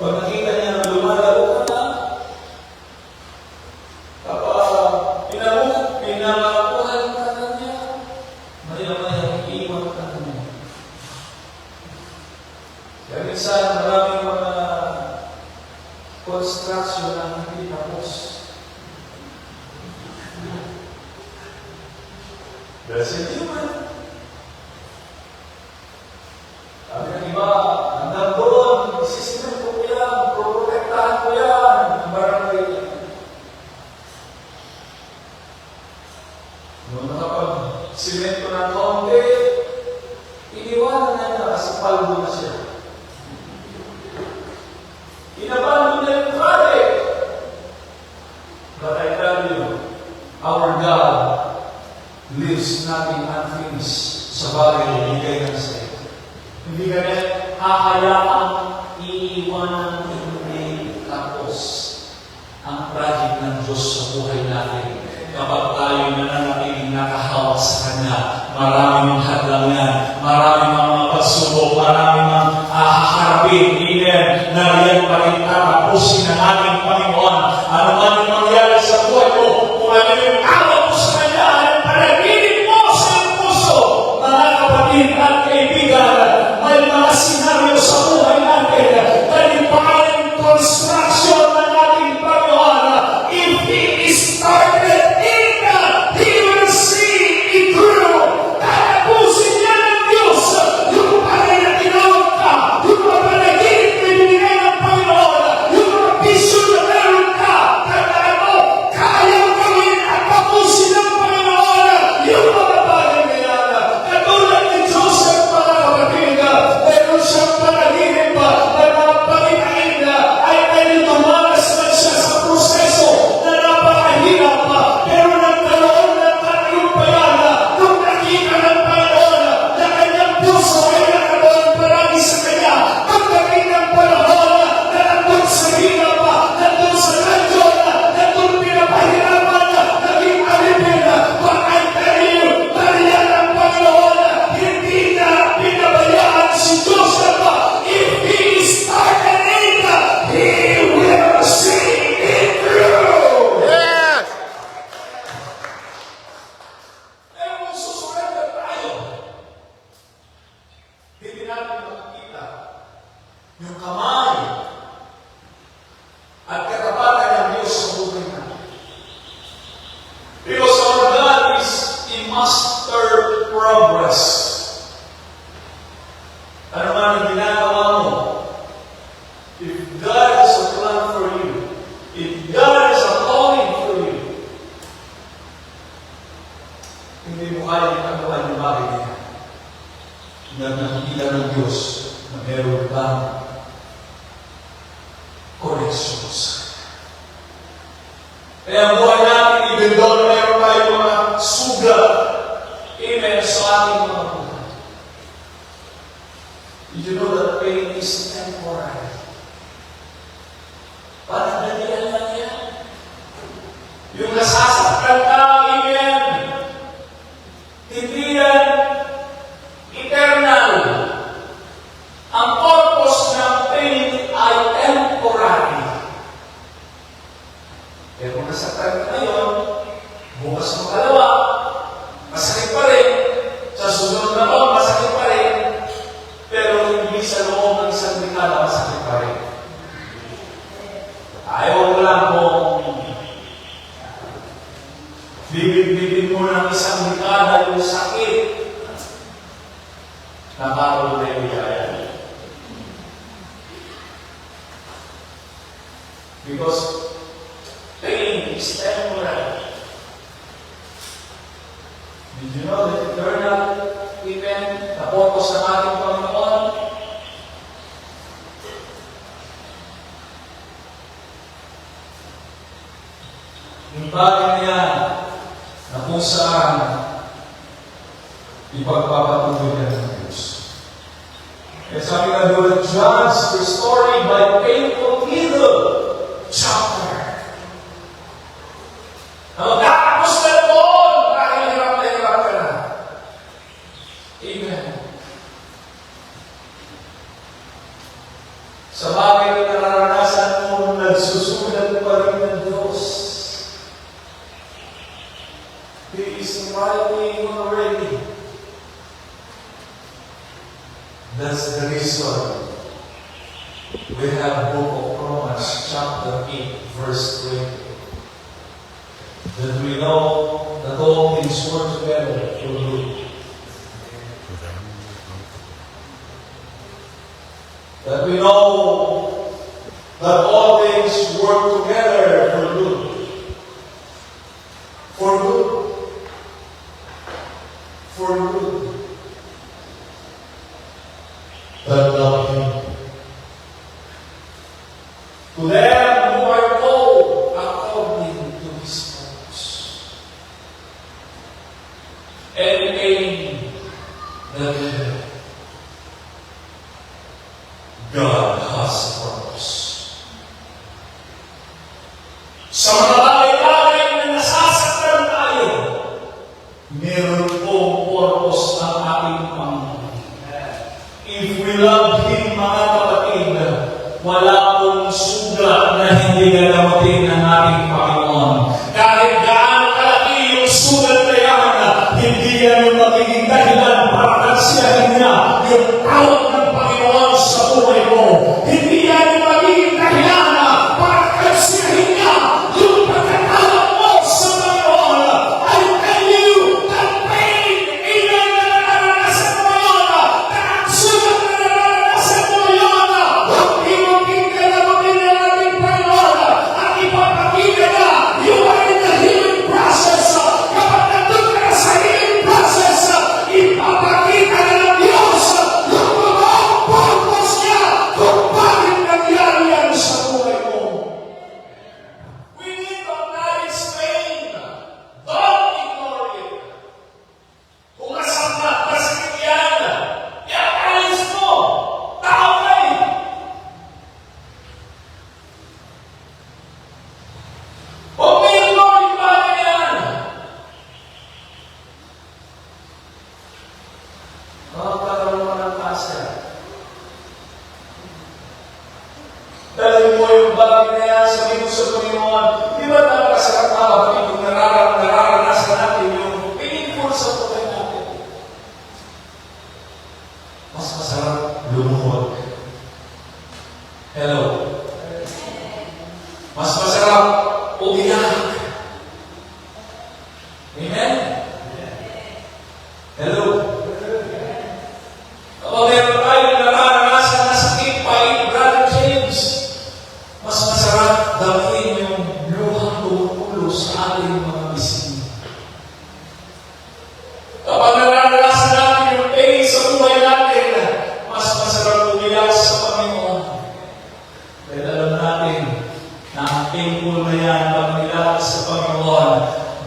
Pag nakita niya na lumalago ka na, kapag pinangakuhan ka na niya, maya-maya iiwan ka na niya. Kaya minsan maraming mga construction na hindi tapos. Dahil sa human. Sabi ng iba, hanggang doon, isisimil ko yan, proprotektahan ko yan, ang barangay niya. Noong nakapag-simento ng konti, iniwanan na niya kasi paldo na siya. Inabando niya yung project. But I tell you, our God leaves nothing unfinished sa bagay na ibigay ng sa iyo. Hindi ka rin hahayaan iiwanan hindi tapos ang project ng Diyos sa buhay natin. Kapag tayo nananatiling nakahawak sa Kanya, maraming hadlangan, maraming mga pagsubok, maraming mga haharapin. Amen. Na yan pa rin tatapusin ng ating Panginoon. Ano man yung mangyari sa buhay mo, kung ano yung tawag mo sa Kanya, panaginip mo sa iyong puso, mga kapatid at kaibigan, may mga senaryo sa buhay natin, kalipain construction ng ating Panginoon. If He started it, He will see it through. Tatapusin niya ng Diyos yung bagay na tinawag ka, yung mga panaginip na binigay ng Panginoon, yung mga vision na meron ka, tandaan mo, kaya gawin at tapusin ng Panginoon yung mga bagay na yan. Katulad ni Joseph, mga kapatid, meron siyang panaginip na mga pangitain ay dumanas na siya sa proseso na napakahirap, pero nagkaroon ng tagumpayan nung nakita ng Panginoon na kanyang puso ay nakaroon parami sa Kanya. Pagdating ng panahon na nandun sa hirap, nandun sa nandiyon, nandun pinapahirapan, naging alipin, but I tell you, bariyan ng Panginoon, hindi na pinabayaan si Joseph. If he started it, he will see it through.
Yes!
Pero kung susurrender tayo, hindi natin makikita yung kamay at katapatan ng Diyos sa buhay natin. Because our God is a master progress. Ano man ang ginagawa mo, if God has a plan for you, if God has a calling for you, hindi mo kaya ipagawa yung bagay niya. Na nakikita ng Diyos na meron kang connection sa Kanya. Kaya ang buhay natin, even though na meron tayong mga sugat, amen, sa ating mga buhay. Did you know that pain is temporary? Panandalian lang yan. Yung nasasaktan ka, amen, hindi yan eternal. Ang purpose ng pain ay temporary. Pero kung nasaktan ka ngayon, bukas mo kalawa, masakit pa rin. Sa sunod na taon, masakit pa rin. Pero hindi sa loob ng isang dekada, masakit pa rin. Ayaw mo lang kung bibig-bibig mo ng isang dekada yung sakit na parang na yung yaya. Because pain is temporary. Did you know that eternal event, the purpose ng ating Panginoon? Yung bagay na yan, na kung saan ipagpapatuloy niya ng Diyos. Kaya sabi nga doon, John's story by painful middle chapter. Na magkakapos na doon, dahil hirap ka na. Amen. Sa bagay na nagsusulat pa rin ng Diyos. He is writing already. That's the reason we have book of Romans chapter 8 verse 20. That we know that all things work together for good. That we know that all things work together for good. For good. For good. That love Him. To them who are called according to His purpose. And aim that God has a purpose. Sa mga bagay-bagay na nasasaktan tayo, meron pong purpose ang ating Panginoon. If we love Him, mga kapatid, wala pong sugat na hindi gagamitin ng ating Panginoon. Kahit gaano kalaki yung sugat na yan, hindi yan yung magiging dahilan para kansiyahin niya yung tawag ng Panginoon sa buhay mo. Hindi yan yung magiging dahilan para kansiyahin niya yung pagkatawag mo sa Panginoon. I tell you, that pain, ilan na naranasan mo yun, that sugat na naranasan mo yun, huwag-iwagin ka na maging ng ating Panginoon at ipapakita na you are in the healing process. Kapag nandun ka na sa healing process, ipapakita na ng Diyos yung mga purpose niya kung bakit nangyari yan sa buhay mo. We need to acknowledge pain. Don't ignore it. Kung masakit yan, i-acknowledge mo. Tao ka eh. Huwag mo ignore yung bagay yan. Makakaroon mo ng kasya. Dalhin mo yung bagay na yan, sabihin mo sa Panginoon, di ba napakasarap na kapatid kung nararanasan natin yung painful sa buhay natin? Mas masarap lumuhod. Hello? Mas masarap umiyak. Amen? Hello? Kapag meron tayong nararanasan na sakit pa Brother James, mas masarap dalhin yung luhang tumutulo sa ating mga bisig. Kapag nararanasan natin yung pain sa buhay natin, mas masarap umiyak sa Panginoon. Dahil alam natin na ang painful na yan, pag umiyak sa Panginoon,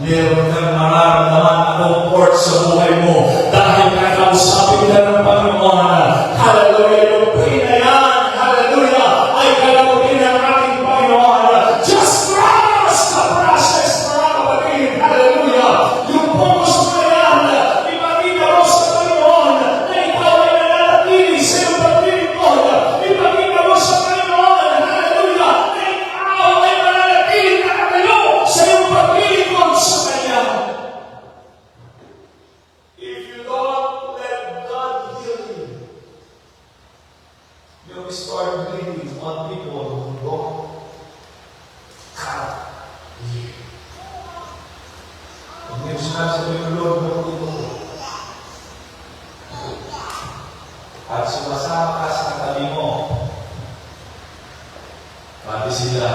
meron kang mararamdaman na comfort sa buhay mo dahil kakausapin ka ng Panginoon. Hallelujah! Yung pain na yan, hallelujah, ay kalamutin ng ating Panginoon. Just trust the process, mga kapatid. Hallelujah! Yung focus mo na yan, ipakita mo sa Panginoon na ikaw ay nananatili sa iyong paglilingkod. Ipakita mo sa Panginoon, hallelujah, na ikaw ay mananatili nakatayo sa iyong paglilingkod sa Kanya. If you don't let God heal you, you'll start believing on people who don't have you. Kung hindi mo sinasabi ng Lord na pagkukulo at sumasama ka sa katabi mo, pati sila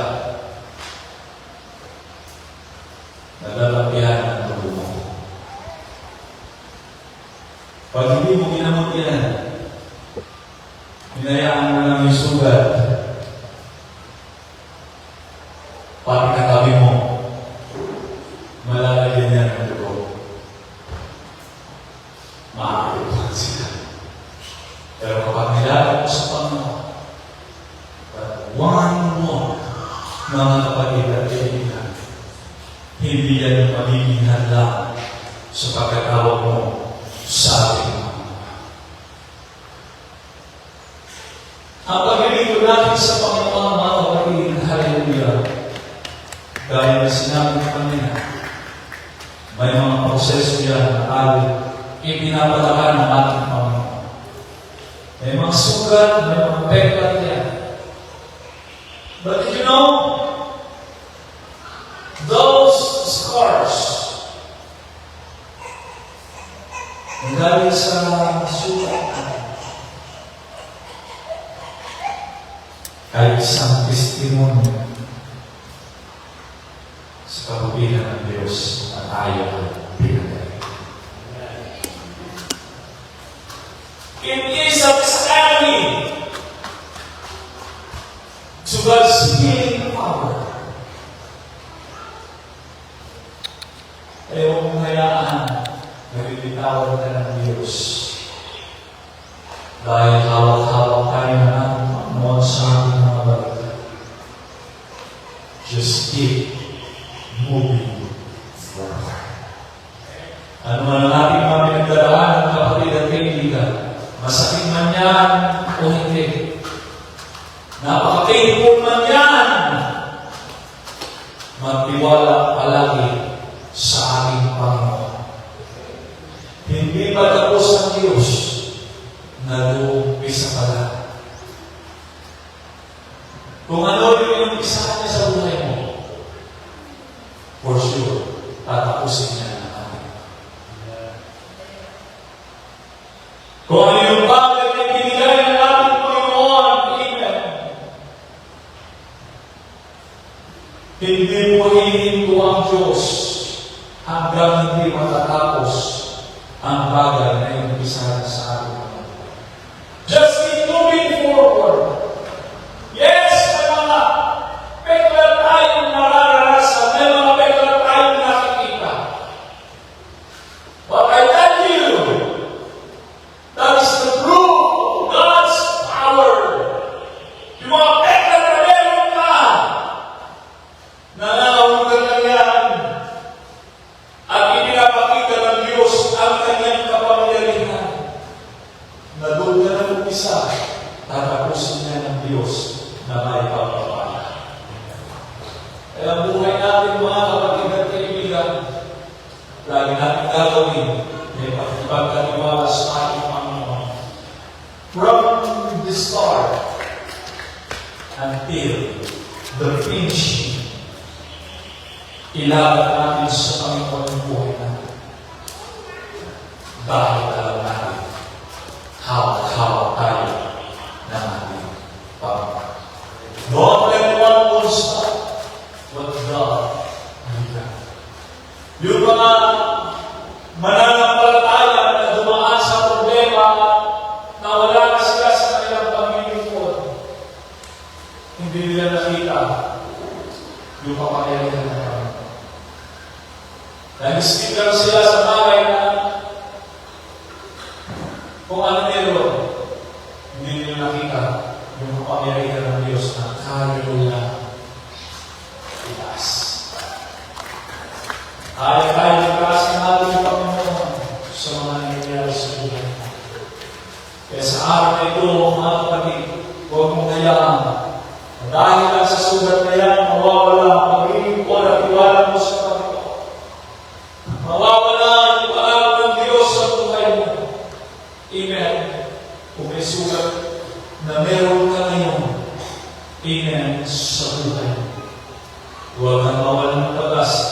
nalalapihan ng tubo mo. Pag hindi mo ginamot yan, hinayaan mo lang yung sugat, pati katabi mo, malalagyan yan ng tubo. Maaakipan sila. Pero kapag nilalag mo sa Panginoon, that one more, mga kapatid at kaibigan, hindi yan yung magiging hadlang sa pagkatawag mo sa ating Panginoon. Ang paglilingkod natin sa Panginoon, mga kapatid, hallelujah. Gaya na sinabi ko kanina, may mga proseso yan na aling ipinapalakan ng ating Panginoon. May mga sugat, may mga peklat yan. But did you know, those scars, dahil sa sugat, ay isang testimonyo sa kabubilan ng Diyos na tayo ay pinagay. It is a testimony to God's healing power. Kaya huwag mong hayaan na bibitawan ka ng Diyos. Dahil hawak-hawak tayo na natin Panginoon sa ating mga balikat. Just keep moving forward. Ano man ang ating mga pinagdaraan ng kapatid at kaibigan, masakit man yan o hindi, napaka-painful man yan, magtiwala palagi sa ating Panginoon. Hindi pa tapos ang Diyos, nag-uumpisa pa lang. Kung ano yung isa niya sa buhay mo, for sure, tatapusin niya ng ating. Kung ano yung bagay na binigay ng ating Panginoon, amen. Hindi mo hihinto ang Diyos hanggang hindi matatapos ang bagay na inumpisa sa ating Panginoon. Just keep moving forward. Yes, may mga peklat tayong nararanasan, may mga peklat tayong nakikita. But I tell you, that is the proof of God's power. Yung mga peklat na meron ka, nananawagan na yan, at ipinapakita ng Diyos ang kanyang kapangyarihan. Na doon na nag-umpisa, tatapusin niya ng Diyos na may pagpapala. Kaya buhay natin mga kapatid at kaibigan, lagi natin gagawin may pagkatiwala sa ating Panginoon. From the start until the finishing, ilaban natin sa Panginoon ang buhay natin. Dahil alam natin, hawak-hawak tayo ng ating Panginoon. Don't let one will stop what God began. Yung mga mananampalataya na dumaan sa problema na wala na sila sa kanilang Panginoon, hindi nila nakita yung kapangyarihan ng Panginoon. Nag-stick lang sila sa bagay na kung ano meron, hindi nila nakita yung kapangyarihan ng Diyos na kaya nila itaas. Kaya itaas ng ating Panginoon sa mga nangyayari sa buhay. Kaya sa araw na ito, mga kapatid, huwag mong hayaan. Dahil lang sa sugat na yan, mawawala, magiging at iwala mo sa Panginoon. Mawawala ang pag-alam ng Diyos sa buhay mo. Amen. Kung may sugat na meron ka ngayon, amen, sa buhay mo. Huwag kang mawalan ng pag-asa.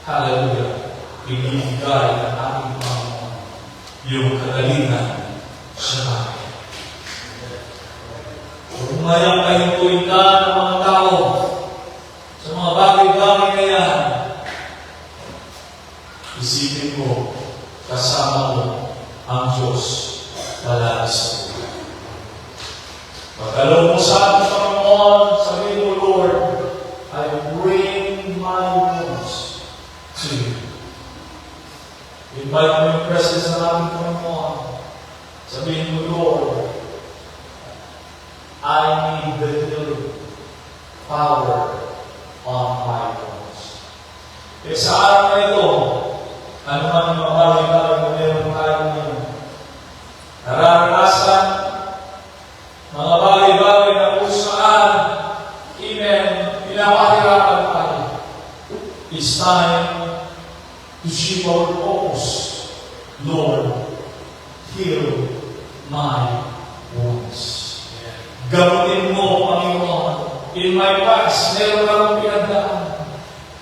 Hallelujah. Ibibigay ng ating Panginoon yung kagalingan sa bagay. Kung mayang kahintuin ka ng mga tao sa mga bagay-bagay na yan, isipin mo, kasama mo ang Diyos palagi sa buhay. Pagkalong mo sa ating Panginoon, sabihin mo, Lord, I bring my wounds to you. Invite mo yung presence ng ating Panginoon. Sabihin mo, Lord, I need the healing power on my wounds. Kaya sa araw na ito, ano man yung mga bagay na meron tayo ngayon, nararanasan, mga bagay-bagay na kung saan, amen, pinapahirapan tayo. It's time to shift our focus. Lord, heal my wounds. Gamutin mo, Panginoon. In my past, meron akong pinagdaan.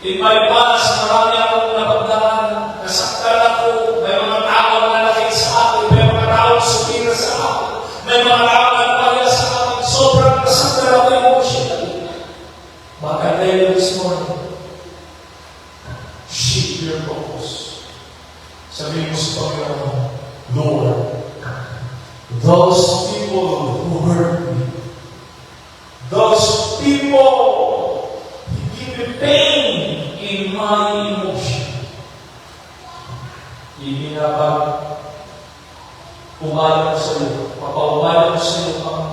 In my past, marami akong napagdaan. Nasaktan ako. May mga tao na nakit sa akin. May mga tao sumira sa akin. May mga tao na nagpaya sa akin. Sobrang nasaktan ako emotionally. But I tell you this morning, shift your focus. Sabihin mo sa Panginoon, Lord, those people who hurt me, those people who give me pain in my emotion, hindi na ba umayon ko sa iyo, papaumayon ko sa iyo ang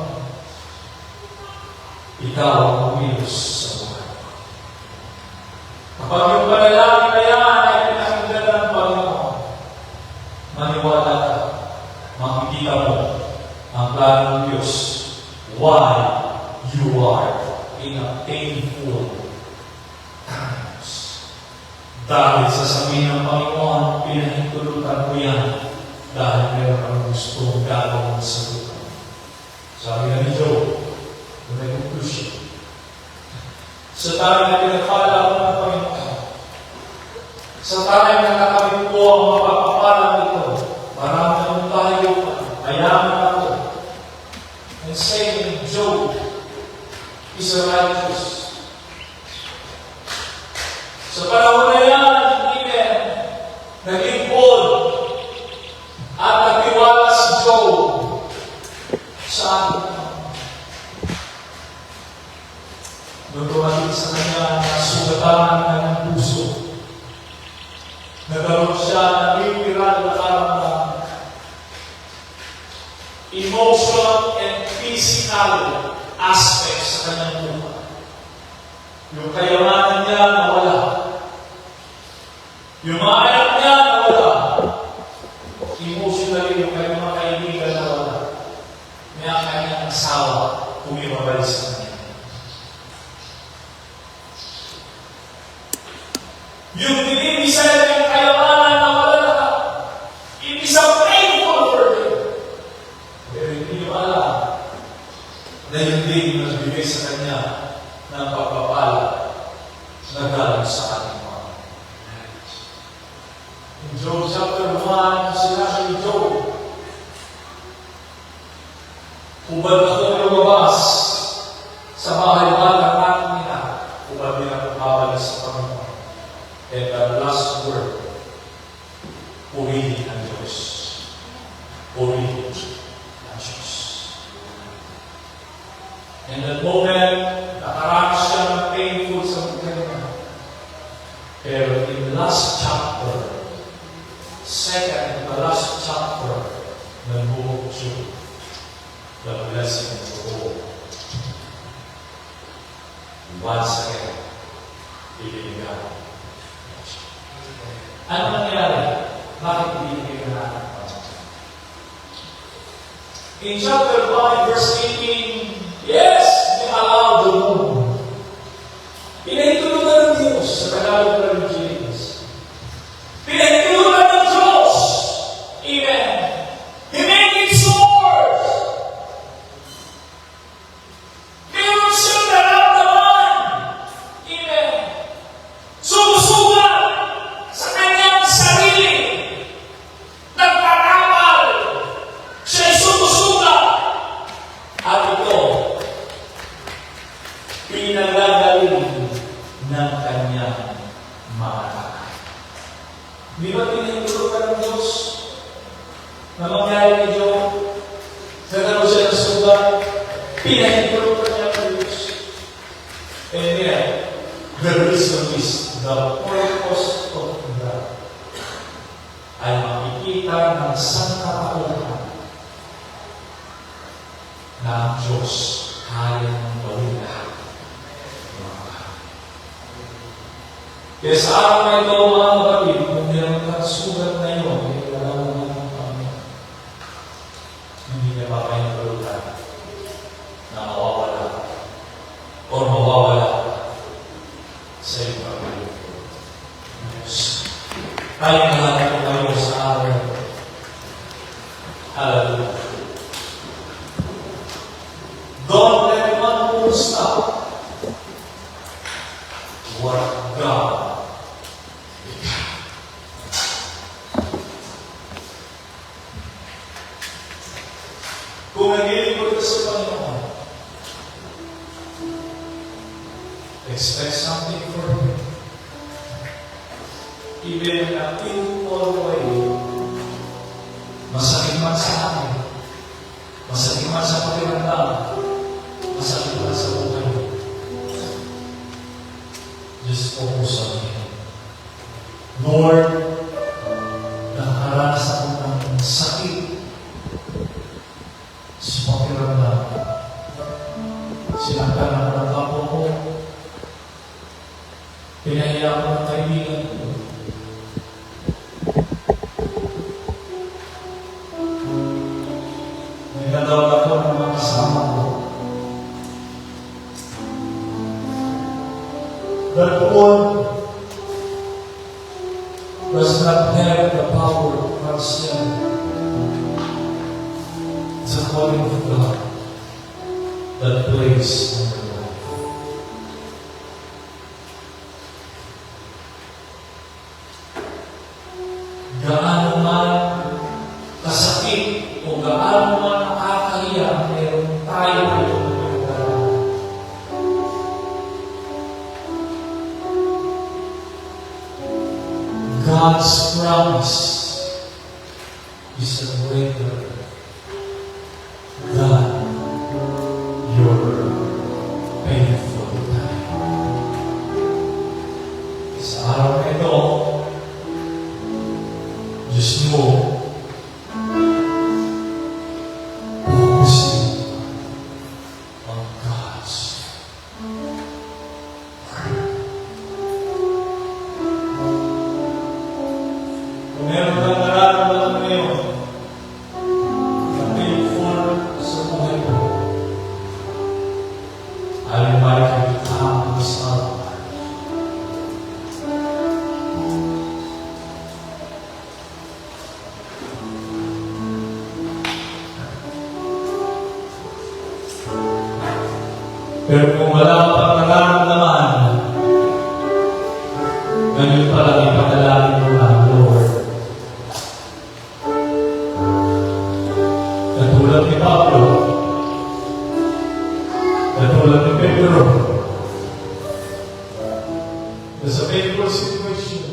ikaw ang umilos sa buhay. Kapag yung panalangin na yan ay pinakinggan ng Panginoon, maniwala ka, makikita mo ang plano ng Diyos. Why you are in a painful times. Dahil sasabihin ng Panginoon, pinahintulutan ko yan dahil meron kang gustong gagawin sa lupa. Sabi na ni Job, may conclusion. Sa time na pinagpala ko ng Panginoon, sa time na nakamit ko ang mapapapala nito, marami naman tayo, mayaman ako. And saying, Job is a righteous. Sa panahon na yan, even, nag-impod at nagtiwala si Job sa akin. Nung tumating sa kanya, nasugatan na ng puso. Nagkaroon siya ng literal na karamdaman. Emotional and physical aspects sa kanyang buhay. Yung kayamanan niya nawala. Yung mga anak niya nawala. Emotionally, yung kanyang mga kaibigan nawala. May ang kanyang asawa umibabalik sa kanya. Yung dinibisa niya yung kayamanan nawala na. It is a painful for him. Pero hindi nyo alam na yung din na nagbigay sa kanya ng pagpapala na galing sa ating mga. In Job chapter 1, sinabi ni Job, ubad ako lumabas sa bahay-bahay ng ating ina, ubad din ako babalik sa Panginoon. And the last word, purihin ang Diyos. Purihin ang Diyos. In that moment, nakaranas siya ng painful sa buhay niya. Pero in the last chapter, second, the last chapter, nagbuhok siya the blessing of the Lord. Once again, ibigay. Ano nangyari? Bakit ibigay ka natin? In chapter 5, verse 18, yes, they allowed the moon. Pinahintulutan ng Diyos sa Tagalog na rin James. Pinahintulutan ng Diyos. Amen. He made it sword. Meron siyang naramdaman. Amen. Sumusugat sa kanyang sarili. Nagpapapal. Siya'y sumusugat. At ito, pinagagaling ng kanyang mga tatay. Di ba pinahintulutan ng Diyos na mangyari ni Job? Nagkaroon siya ng sugat, pinahintulutan niya ng Diyos. And then, the reason is the purpose of God ay makikita ng sangkatauhan na ang Diyos kaya ng gawin lahat. Kaya sa araw na ito, mga kapatid, kung meron kang sugat na yun, ay alam mo ng Panginoon. Hindi niya pa kayo nalutan na mawawala o mawawala sa iyong pagkaluto. Tayo lahat po kayo sa araw. Hallelujah. Don't let one more stop what God began. Kung naglilingkod ka sa Panginoon, expect something for Him. Even a painful way, masakit man sa amin, masakit man sa pakiramdam, masakit man sa buhay. Just focus on Him. Lord, nakaranas ako ng sakit sa pakiramdam. Sinaktan ako ng kapwa ko. Pinahiya ako ng kaibigan ko. Ninadawag ako ng mga kasama ko. That one does not have the power of sin. It's a calling of God that plays in your life. Gaano man kasakit o gaano man nakakahiya, meron tayo ito. God's promise is a greater than your painful time. Sa araw na ito, just know, focusing on God's Word. Kung meron kang nararamdaman ngayon na painful sa buhay mo, I invite you to come this hour. Pero kung wala pang nararamdaman, ngayon pa lang ipadalangin mo na, Lord. Katulad ni Pablo, katulad ni Pedro, sa painful situation,